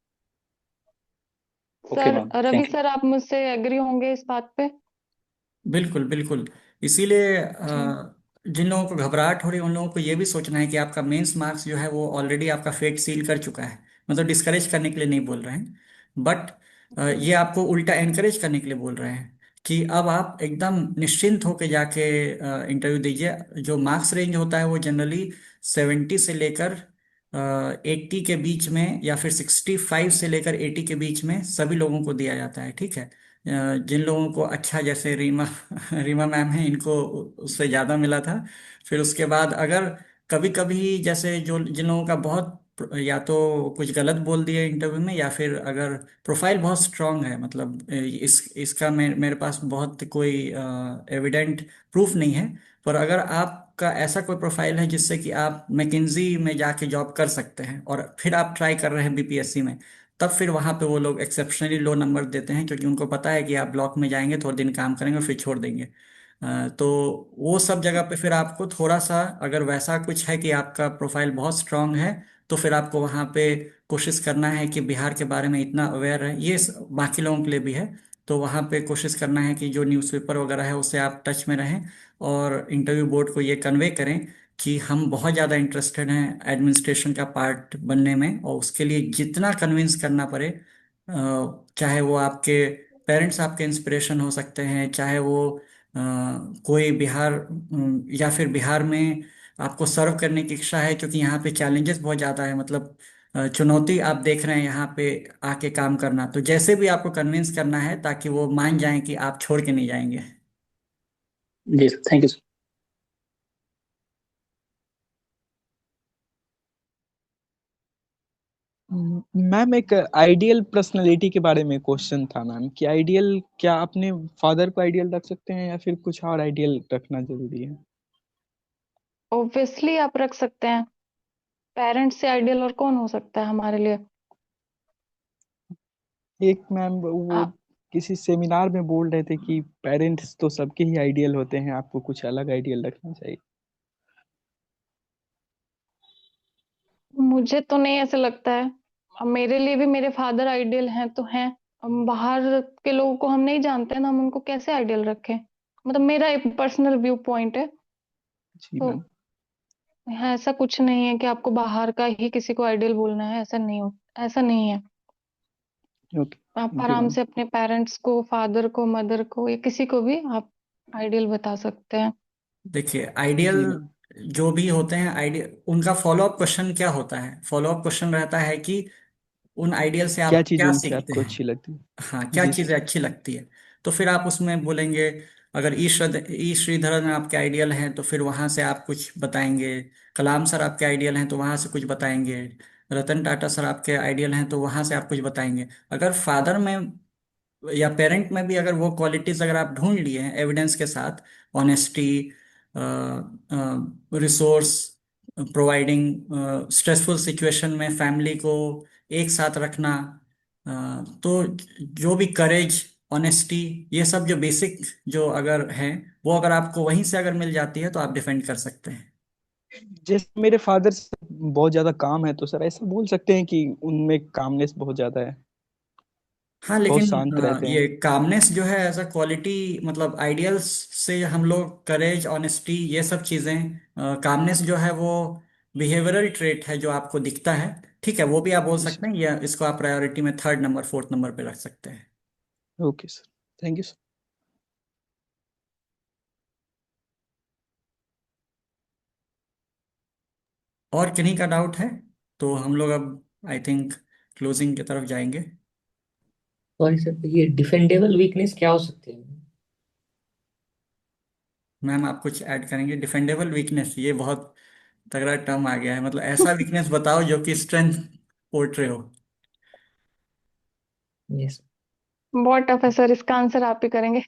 J: Okay
B: sir
J: ma'am,
B: Ravi
J: thank you.
B: Sir, आप मुझसे एग्री होंगे इस बात पे?
A: बिल्कुल बिल्कुल। इसीलिए
B: जी।
A: जिन लोगों को घबराहट हो रही है उन लोगों को ये भी सोचना है कि आपका मेंस मार्क्स जो है वो ऑलरेडी आपका फेट सील कर चुका है। मतलब डिस्करेज करने के लिए नहीं बोल रहे हैं, बट ये आपको उल्टा एनकरेज करने के लिए बोल रहे हैं कि अब आप एकदम निश्चिंत होकर जाके इंटरव्यू दीजिए। जो मार्क्स रेंज होता है वो जनरली 70 से लेकर 80 के बीच में, या फिर 65 से लेकर 80 के बीच में सभी लोगों को दिया जाता है, ठीक है। जिन लोगों को अच्छा, जैसे रीमा रीमा मैम है, इनको उससे ज़्यादा मिला था। फिर उसके बाद अगर कभी कभी जैसे जो जिन लोगों का बहुत या तो कुछ गलत बोल दिए इंटरव्यू में, या फिर अगर प्रोफाइल बहुत स्ट्रांग है, मतलब इसका मेरे पास बहुत कोई एविडेंट प्रूफ नहीं है, पर अगर आपका ऐसा कोई प्रोफाइल है जिससे कि आप मैकिंजी में जाके जॉब कर सकते हैं और फिर आप ट्राई कर रहे हैं बीपीएससी में, तब फिर वहां पे वो लोग एक्सेप्शनली लो नंबर देते हैं, क्योंकि उनको पता है कि आप ब्लॉक में जाएंगे, थोड़े दिन काम करेंगे और फिर छोड़ देंगे। तो वो सब जगह पे फिर आपको थोड़ा सा, अगर वैसा कुछ है कि आपका प्रोफाइल बहुत स्ट्रांग है, तो फिर आपको वहाँ पे कोशिश करना है कि बिहार के बारे में इतना अवेयर है, ये बाकी लोगों के लिए भी है। तो वहाँ पे कोशिश करना है कि जो न्यूज़पेपर वगैरह है उससे आप टच में रहें, और इंटरव्यू बोर्ड को ये कन्वे करें कि हम बहुत ज़्यादा इंटरेस्टेड हैं एडमिनिस्ट्रेशन का पार्ट बनने में, और उसके लिए जितना कन्विंस करना पड़े, चाहे वो आपके पेरेंट्स आपके इंस्पिरेशन हो सकते हैं, चाहे वो कोई बिहार या फिर बिहार में आपको सर्व करने की इच्छा है, क्योंकि यहाँ पे चैलेंजेस बहुत ज़्यादा है, मतलब चुनौती आप देख रहे हैं यहाँ पे आके काम करना, तो जैसे भी आपको कन्विंस करना है ताकि वो मान जाएं कि आप छोड़ के नहीं जाएंगे।
J: जी sir, thank you sir.
D: Ma'am एक आइडियल पर्सनालिटी के बारे में क्वेश्चन था मैम, कि आइडियल क्या अपने फादर को आइडियल रख सकते हैं या फिर कुछ और आइडियल रखना जरूरी है?
B: ऑब्वियसली आप रख सकते हैं। पेरेंट्स से आइडियल और कौन हो सकता है हमारे लिए?
D: एक मैम वो
B: आप
D: किसी सेमिनार में बोल रहे थे कि पेरेंट्स तो सबके ही आइडियल होते हैं, आपको कुछ अलग आइडियल रखना चाहिए।
B: मुझे तो नहीं ऐसा लगता है। अब मेरे लिए भी मेरे फादर आइडियल हैं तो हैं। हम बाहर के लोगों को हम नहीं जानते हैं, तो हम उनको कैसे आइडियल रखें? मतलब मेरा एक पर्सनल व्यू पॉइंट है।
D: जी
B: तो
D: मैम।
B: है, ऐसा कुछ नहीं है कि आपको बाहर का ही किसी को आइडियल बोलना है, ऐसा नहीं है।
D: ओके।
B: आप
D: थैंक यू
B: आराम
D: मैम।
B: से अपने पेरेंट्स को, फादर को, मदर को, या किसी को भी आप आइडियल बता सकते हैं।
A: देखिए, आइडियल
D: जी मैम।
A: जो भी होते हैं, आइडियल उनका फॉलोअप क्वेश्चन क्या होता है? फॉलोअप क्वेश्चन रहता है कि उन आइडियल से
D: क्या
A: आप
D: चीज़
A: क्या
D: उनसे
A: सीखते
D: आपको
A: हैं।
D: अच्छी लगती है?
A: हाँ, क्या
D: जी
A: चीजें
D: सर।
A: अच्छी लगती है। तो फिर आप उसमें बोलेंगे, अगर ई श्रीधरन आपके आइडियल हैं तो फिर वहां से आप कुछ बताएंगे, कलाम सर आपके आइडियल हैं तो वहां से कुछ बताएंगे, रतन टाटा सर आपके आइडियल हैं तो वहां से आप कुछ बताएंगे। अगर फादर में या पेरेंट में भी अगर वो क्वालिटीज अगर आप ढूंढ लिए हैं एविडेंस के साथ, honesty, resource providing, stressful situation में फैमिली को एक साथ रखना, तो जो भी करेज, ऑनेस्टी, ये सब जो बेसिक जो अगर है, वो अगर आपको वहीं से अगर मिल जाती है तो आप डिफेंड कर सकते हैं।
D: जैसे मेरे फादर से बहुत ज्यादा काम है, तो सर ऐसा बोल सकते हैं कि उनमें कामनेस बहुत ज्यादा है,
A: हाँ,
D: बहुत
A: लेकिन
D: शांत रहते हैं।
A: ये कामनेस जो है एज अ क्वालिटी, मतलब आइडियल्स से हम लोग करेज, ऑनेस्टी, ये सब चीजें, कामनेस जो है वो बिहेवियरल ट्रेट है जो आपको दिखता है। ठीक है, वो भी आप बोल सकते हैं, या इसको आप प्रायोरिटी में थर्ड नंबर, फोर्थ नंबर पे रख सकते हैं।
D: Okay sir, thank you sir.
A: और किन्हीं का डाउट है तो हम लोग अब आई थिंक क्लोजिंग की तरफ जाएंगे।
G: सॉरी सर, ये डिफेंडेबल वीकनेस क्या हो सकती है?
A: मैम आप कुछ ऐड करेंगे? डिफेंडेबल वीकनेस, ये बहुत तगड़ा टर्म आ गया है, मतलब ऐसा वीकनेस बताओ जो कि स्ट्रेंथ पोर्ट्रे हो।
G: यस।
B: बहुत टफ है सर, इसका आंसर आप ही करेंगे।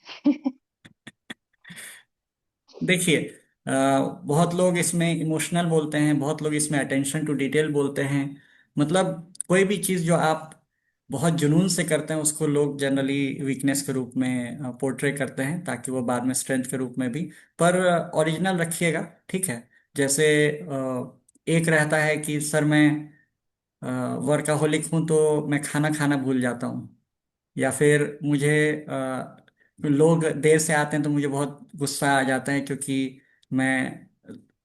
A: देखिए, अ, बहुत लोग इसमें इमोशनल बोलते हैं, बहुत लोग इसमें अटेंशन टू डिटेल बोलते हैं। मतलब कोई भी चीज़ जो आप बहुत जुनून से करते हैं उसको लोग जनरली वीकनेस के रूप में पोर्ट्रे करते हैं, ताकि वो बाद में स्ट्रेंथ के रूप में भी। पर ओरिजिनल रखिएगा, ठीक है। जैसे एक रहता है कि सर मैं वर्काहोलिक हूँ तो मैं खाना खाना भूल जाता हूँ, या फिर मुझे लोग देर से आते हैं तो मुझे बहुत गुस्सा आ जाता है, क्योंकि मैं,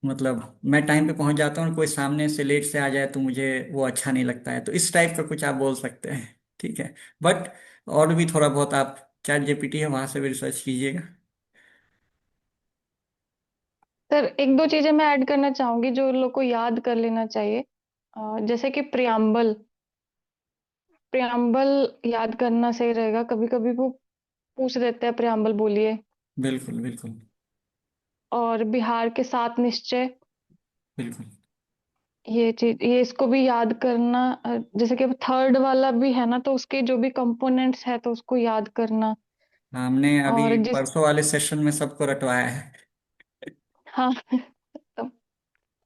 A: मतलब मैं टाइम पे पहुंच जाता हूँ और कोई सामने से लेट से आ जाए तो मुझे वो अच्छा नहीं लगता है। तो इस टाइप का कुछ आप बोल सकते हैं, ठीक है। बट और भी थोड़ा बहुत आप, चैट जीपीटी है वहां से भी रिसर्च कीजिएगा।
B: सर एक दो चीजें मैं ऐड करना चाहूंगी जो लोग को याद कर लेना चाहिए। जैसे कि प्रियम्बल, प्रियम्बल याद करना सही रहेगा। कभी कभी वो पूछ देते हैं प्रियम्बल बोलिए।
A: बिल्कुल बिल्कुल।
B: और बिहार के सात निश्चय,
A: बिल्कुल।
B: ये चीज, ये इसको भी याद करना। जैसे कि थर्ड वाला भी है ना, तो उसके जो भी कंपोनेंट्स है तो उसको याद करना।
A: हमने
B: और
A: अभी
B: जिस,
A: परसों वाले सेशन में सबको रटवाया है।
B: हाँ, तो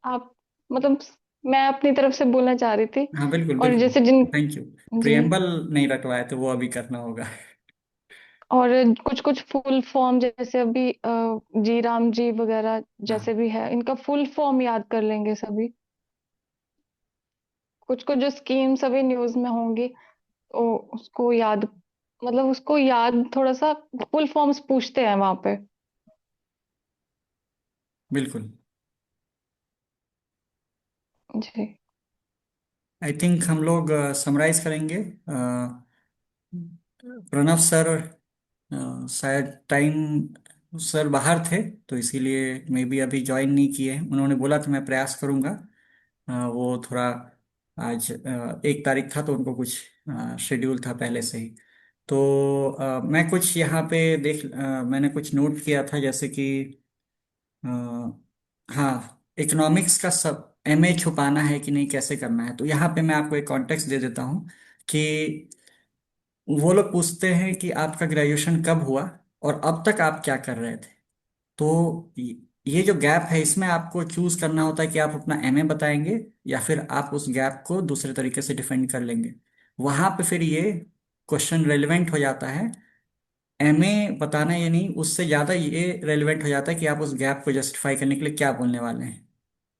B: आप, मतलब मैं अपनी तरफ से बोलना चाह रही थी।
A: हाँ बिल्कुल
B: और
A: बिल्कुल।
B: जैसे जिन,
A: थैंक यू।
B: जी,
A: प्रियम्बल नहीं रटवाए तो वो अभी करना होगा।
B: और कुछ कुछ फुल फॉर्म, जैसे अभी जी राम जी वगैरह
A: हाँ
B: जैसे भी है, इनका फुल फॉर्म याद कर लेंगे सभी। कुछ कुछ जो स्कीम्स अभी न्यूज में होंगी, तो उसको याद, मतलब उसको याद थोड़ा सा, फुल फॉर्म्स पूछते हैं वहां पे।
A: बिल्कुल।
B: जी।
A: आई थिंक हम लोग समराइज करेंगे। प्रणव सर शायद टाइम, सर बाहर थे तो इसीलिए मे बी अभी ज्वाइन नहीं किए हैं। उन्होंने बोला था मैं प्रयास करूंगा। वो थोड़ा आज 1 तारीख था तो उनको कुछ शेड्यूल था पहले से ही। तो मैं कुछ यहाँ पे मैंने कुछ नोट किया था, जैसे कि अ, हाँ, इकोनॉमिक्स का सब एमए छुपाना है कि नहीं, कैसे करना है। तो यहाँ पे मैं आपको एक कॉन्टेक्स्ट दे देता हूँ कि वो लोग पूछते हैं कि आपका ग्रेजुएशन कब हुआ और अब तक आप क्या कर रहे थे। तो ये जो गैप है, इसमें आपको चूज करना होता है कि आप अपना एमए बताएंगे या फिर आप उस गैप को दूसरे तरीके से डिफेंड कर लेंगे। वहां पे फिर ये क्वेश्चन रेलिवेंट हो जाता है। एमए बताना ये नहीं, उससे ज्यादा ये रेलिवेंट हो जाता है कि आप उस गैप को जस्टिफाई करने के लिए क्या बोलने वाले हैं।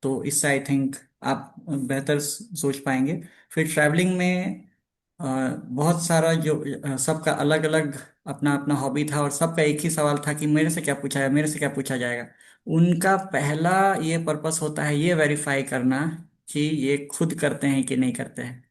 A: तो इससे आई थिंक आप बेहतर सोच पाएंगे। फिर ट्रैवलिंग में अ, बहुत सारा जो सबका अलग अलग अपना अपना हॉबी था, और सबका एक ही सवाल था कि मेरे से क्या पूछा जाए, मेरे से क्या पूछा जाएगा। उनका पहला ये पर्पस होता है ये वेरीफाई करना कि ये खुद करते हैं कि नहीं करते हैं।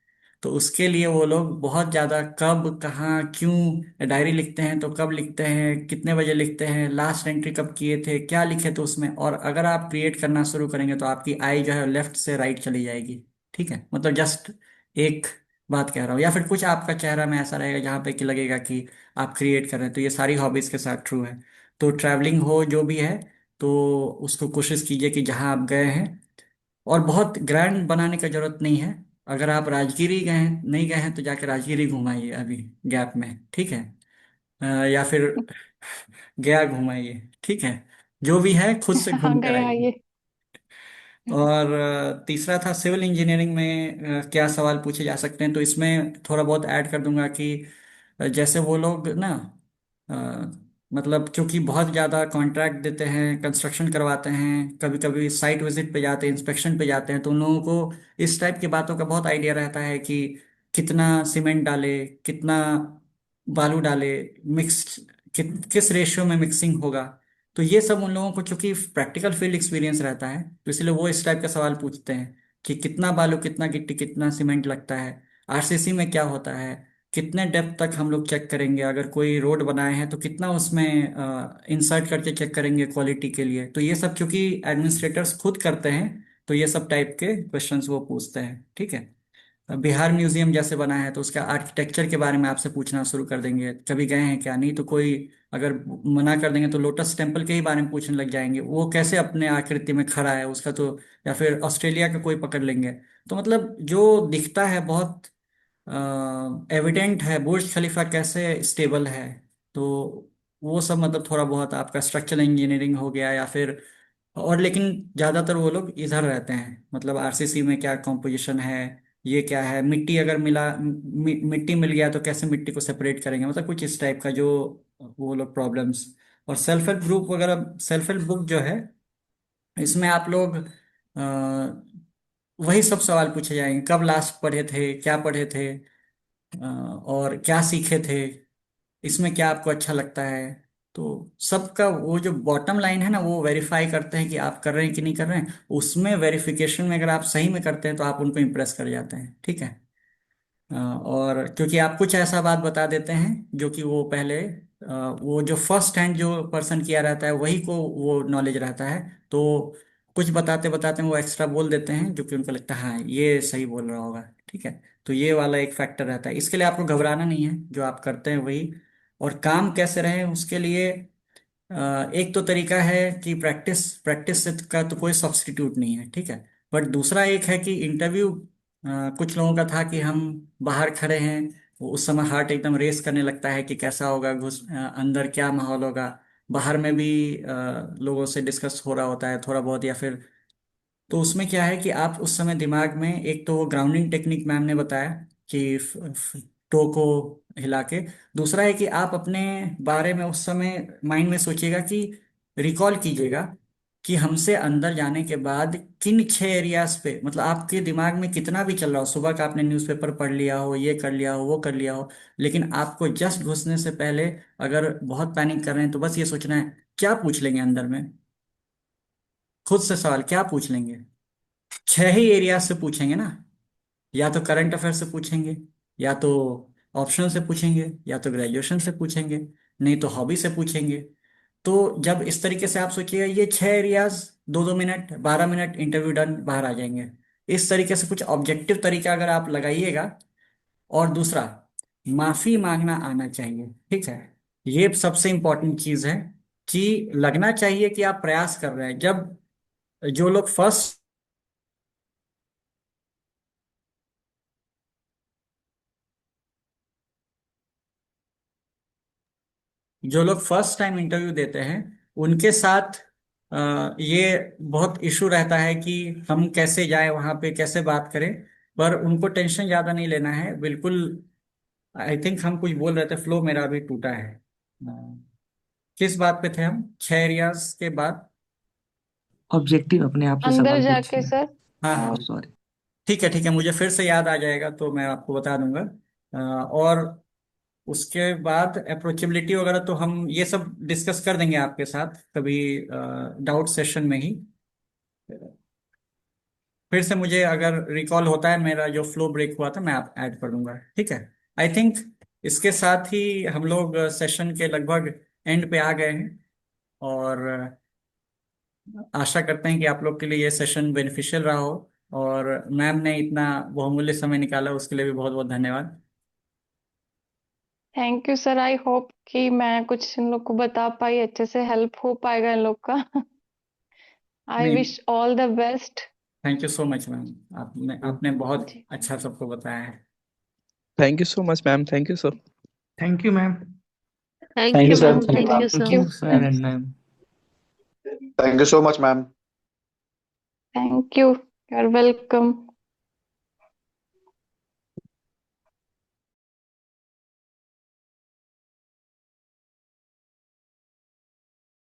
A: तो उसके लिए वो लोग बहुत ज़्यादा कब, कहाँ, क्यों डायरी लिखते हैं, तो कब लिखते हैं, कितने बजे लिखते हैं, लास्ट एंट्री कब किए थे, क्या लिखे थे उसमें। और अगर आप क्रिएट करना शुरू करेंगे तो आपकी आई जो है लेफ्ट से राइट चली जाएगी। ठीक है, मतलब जस्ट एक बात कह रहा हूँ। या फिर कुछ आपका चेहरा में ऐसा रहेगा जहाँ पे कि लगेगा कि आप क्रिएट कर रहे हैं। तो ये सारी हॉबीज के साथ ट्रू है। तो ट्रैवलिंग हो जो भी है, तो उसको कोशिश कीजिए कि जहाँ आप गए हैं, और बहुत ग्रैंड बनाने का जरूरत नहीं है। अगर आप राजगिरी गए हैं, नहीं गए हैं, तो जाकर राजगिरी घुमाइए अभी गैप में, ठीक है। या फिर गया घुमाइए, ठीक है। जो भी है खुद से
B: हाँ,
A: घूम कर
B: गया
A: आइए।
B: ये।
A: और तीसरा था सिविल इंजीनियरिंग में क्या सवाल पूछे जा सकते हैं, तो इसमें थोड़ा बहुत ऐड कर दूंगा कि जैसे वो लोग ना अ, मतलब क्योंकि बहुत ज़्यादा कॉन्ट्रैक्ट देते हैं, कंस्ट्रक्शन करवाते हैं, कभी कभी साइट विजिट पे जाते हैं, इंस्पेक्शन पे जाते हैं, तो उन लोगों को इस टाइप की बातों का बहुत आइडिया रहता है कि कितना सीमेंट डाले, कितना बालू डाले, मिक्स किस रेशियो में मिक्सिंग होगा। तो ये सब उन लोगों को चूंकि प्रैक्टिकल फील्ड एक्सपीरियंस रहता है, तो इसलिए वो इस टाइप का सवाल पूछते हैं कि कितना बालू, कितना गिट्टी, कितना सीमेंट लगता है, आरसीसी में क्या होता है, कितने डेप्थ तक हम लोग चेक करेंगे, अगर कोई रोड बनाए हैं तो कितना उसमें इंसर्ट करके चेक करेंगे क्वालिटी के लिए। तो ये सब क्योंकि एडमिनिस्ट्रेटर्स खुद करते हैं, तो ये सब टाइप के क्वेश्चंस वो पूछते हैं। ठीक है। बिहार म्यूजियम जैसे बना है तो उसका आर्किटेक्चर के बारे में आपसे पूछना शुरू कर देंगे, कभी गए हैं क्या, नहीं तो कोई अगर मना कर देंगे तो लोटस टेम्पल के ही बारे में पूछने लग जाएंगे, वो कैसे अपने आकृति में खड़ा है उसका, तो या फिर ऑस्ट्रेलिया का कोई पकड़ लेंगे। तो मतलब जो दिखता है बहुत एविडेंट है, बुर्ज खलीफा कैसे स्टेबल है, तो वो सब मतलब थोड़ा बहुत आपका स्ट्रक्चरल इंजीनियरिंग हो गया या फिर। और लेकिन ज्यादातर वो लोग इधर रहते हैं, मतलब आरसीसी में क्या कॉम्पोजिशन है, ये क्या है, मिट्टी अगर मिट्टी मिल गया तो कैसे मिट्टी को सेपरेट करेंगे, मतलब कुछ इस टाइप का जो वो लोग प्रॉब्लम्स। और सेल्फ हेल्प ग्रुप वगैरह, सेल्फ हेल्प बुक जो है, इसमें आप लोग वही सब सवाल पूछे जाएंगे, कब लास्ट पढ़े थे, क्या पढ़े थे, और क्या सीखे थे, इसमें क्या आपको अच्छा लगता है। तो सबका वो जो बॉटम लाइन है ना, वो वेरीफाई करते हैं कि आप कर रहे हैं कि नहीं कर रहे हैं, उसमें वेरिफिकेशन में अगर आप सही में करते हैं तो आप उनको इम्प्रेस कर जाते हैं। ठीक है। और क्योंकि आप कुछ ऐसा बात बता देते हैं जो कि वो पहले वो जो फर्स्ट हैंड जो पर्सन किया रहता है वही को वो नॉलेज रहता है, तो कुछ बताते बताते वो एक्स्ट्रा बोल देते हैं जो कि उनको लगता है हाँ ये सही बोल रहा होगा। ठीक है। तो ये वाला एक फैक्टर रहता है, इसके लिए आपको घबराना नहीं है, जो आप करते हैं वही। और काम कैसे रहे उसके लिए एक तो तरीका है कि प्रैक्टिस, प्रैक्टिस से का तो कोई सब्स्टिट्यूट नहीं है। ठीक है। बट दूसरा एक है कि इंटरव्यू, कुछ लोगों का था कि हम बाहर खड़े हैं, वो उस समय हार्ट एकदम रेस करने लगता है कि कैसा होगा, अंदर क्या माहौल होगा, बाहर में भी लोगों से डिस्कस हो रहा होता है थोड़ा बहुत, या फिर। तो उसमें क्या है कि आप उस समय दिमाग में एक तो ग्राउंडिंग टेक्निक मैम ने बताया कि टो को हिला के, दूसरा है कि आप अपने बारे में उस समय माइंड में सोचिएगा कि रिकॉल कीजिएगा कि हमसे अंदर जाने के बाद किन 6 एरियाज पे, मतलब आपके दिमाग में कितना भी चल रहा हो, सुबह का आपने न्यूज़पेपर पढ़ लिया हो, ये कर लिया हो, वो कर लिया हो, लेकिन आपको जस्ट घुसने से पहले अगर बहुत पैनिक कर रहे हैं तो बस ये सोचना है क्या पूछ लेंगे अंदर में, खुद से सवाल क्या पूछ लेंगे। 6 ही एरिया से पूछेंगे ना, या तो करंट अफेयर से पूछेंगे, या तो ऑप्शनल से पूछेंगे, या तो ग्रेजुएशन से पूछेंगे, नहीं तो हॉबी से पूछेंगे। तो जब इस तरीके से आप सोचिएगा ये 6 areas, 2-2 minute, 12 minute, interview done, बाहर आ जाएंगे। इस तरीके से कुछ ऑब्जेक्टिव तरीका अगर आप लगाइएगा। और दूसरा, माफी मांगना आना चाहिए। ठीक है। ये सबसे इंपॉर्टेंट चीज है कि लगना चाहिए कि आप प्रयास कर रहे हैं। जब जो लोग फर्स्ट जो लोग फर्स्ट टाइम इंटरव्यू देते हैं उनके साथ ये बहुत इशू रहता है कि हम कैसे जाएं वहां पे, कैसे बात करें। पर उनको टेंशन ज्यादा नहीं लेना है बिल्कुल। आई थिंक हम कुछ बोल रहे थे, फ्लो मेरा अभी टूटा है। अ, किस बात पे थे हम, 6 एरियाज के बाद?
G: ऑब्जेक्टिव अपने आप से
B: अंदर
G: सवाल
B: जाके
G: पूछिए।
B: सर।
A: हाँ हाँ।
G: ओ सॉरी।
A: ठीक है ठीक है, मुझे फिर से याद आ जाएगा तो मैं आपको बता दूंगा। और उसके बाद अप्रोचेबिलिटी वगैरह तो हम ये सब डिस्कस कर देंगे आपके साथ कभी डाउट सेशन में ही। फिर से मुझे अगर रिकॉल होता है मेरा जो फ्लो ब्रेक हुआ था, मैं आप ऐड कर दूंगा। ठीक है। आई थिंक इसके साथ ही हम लोग सेशन के लगभग एंड पे आ गए हैं। और आशा करते हैं कि आप लोग के लिए ये सेशन बेनिफिशियल रहा हो। और मैम ने इतना बहुमूल्य समय निकाला उसके लिए भी बहुत बहुत धन्यवाद।
B: Thank you sir, I hope कि मैं कुछ इन लोग को बता पाई, अच्छे से हेल्प हो पाएगा इन लोग का। आई
A: नहीं,
B: wish all the best.
A: Thank you so much ma'am, आपने आपने बहुत
B: जी।
A: अच्छा सबको बताया है।
D: Thank you so much ma'am, thank you sir.
F: Thank you ma'am.
L: Thank
J: thank you
L: you
J: sir,
L: ma'am,
J: thank
L: thank
J: you.
L: You
G: thank
L: sir.
G: You sir and ma'am.
E: Thank you so much ma'am.
B: Thank you, you are welcome.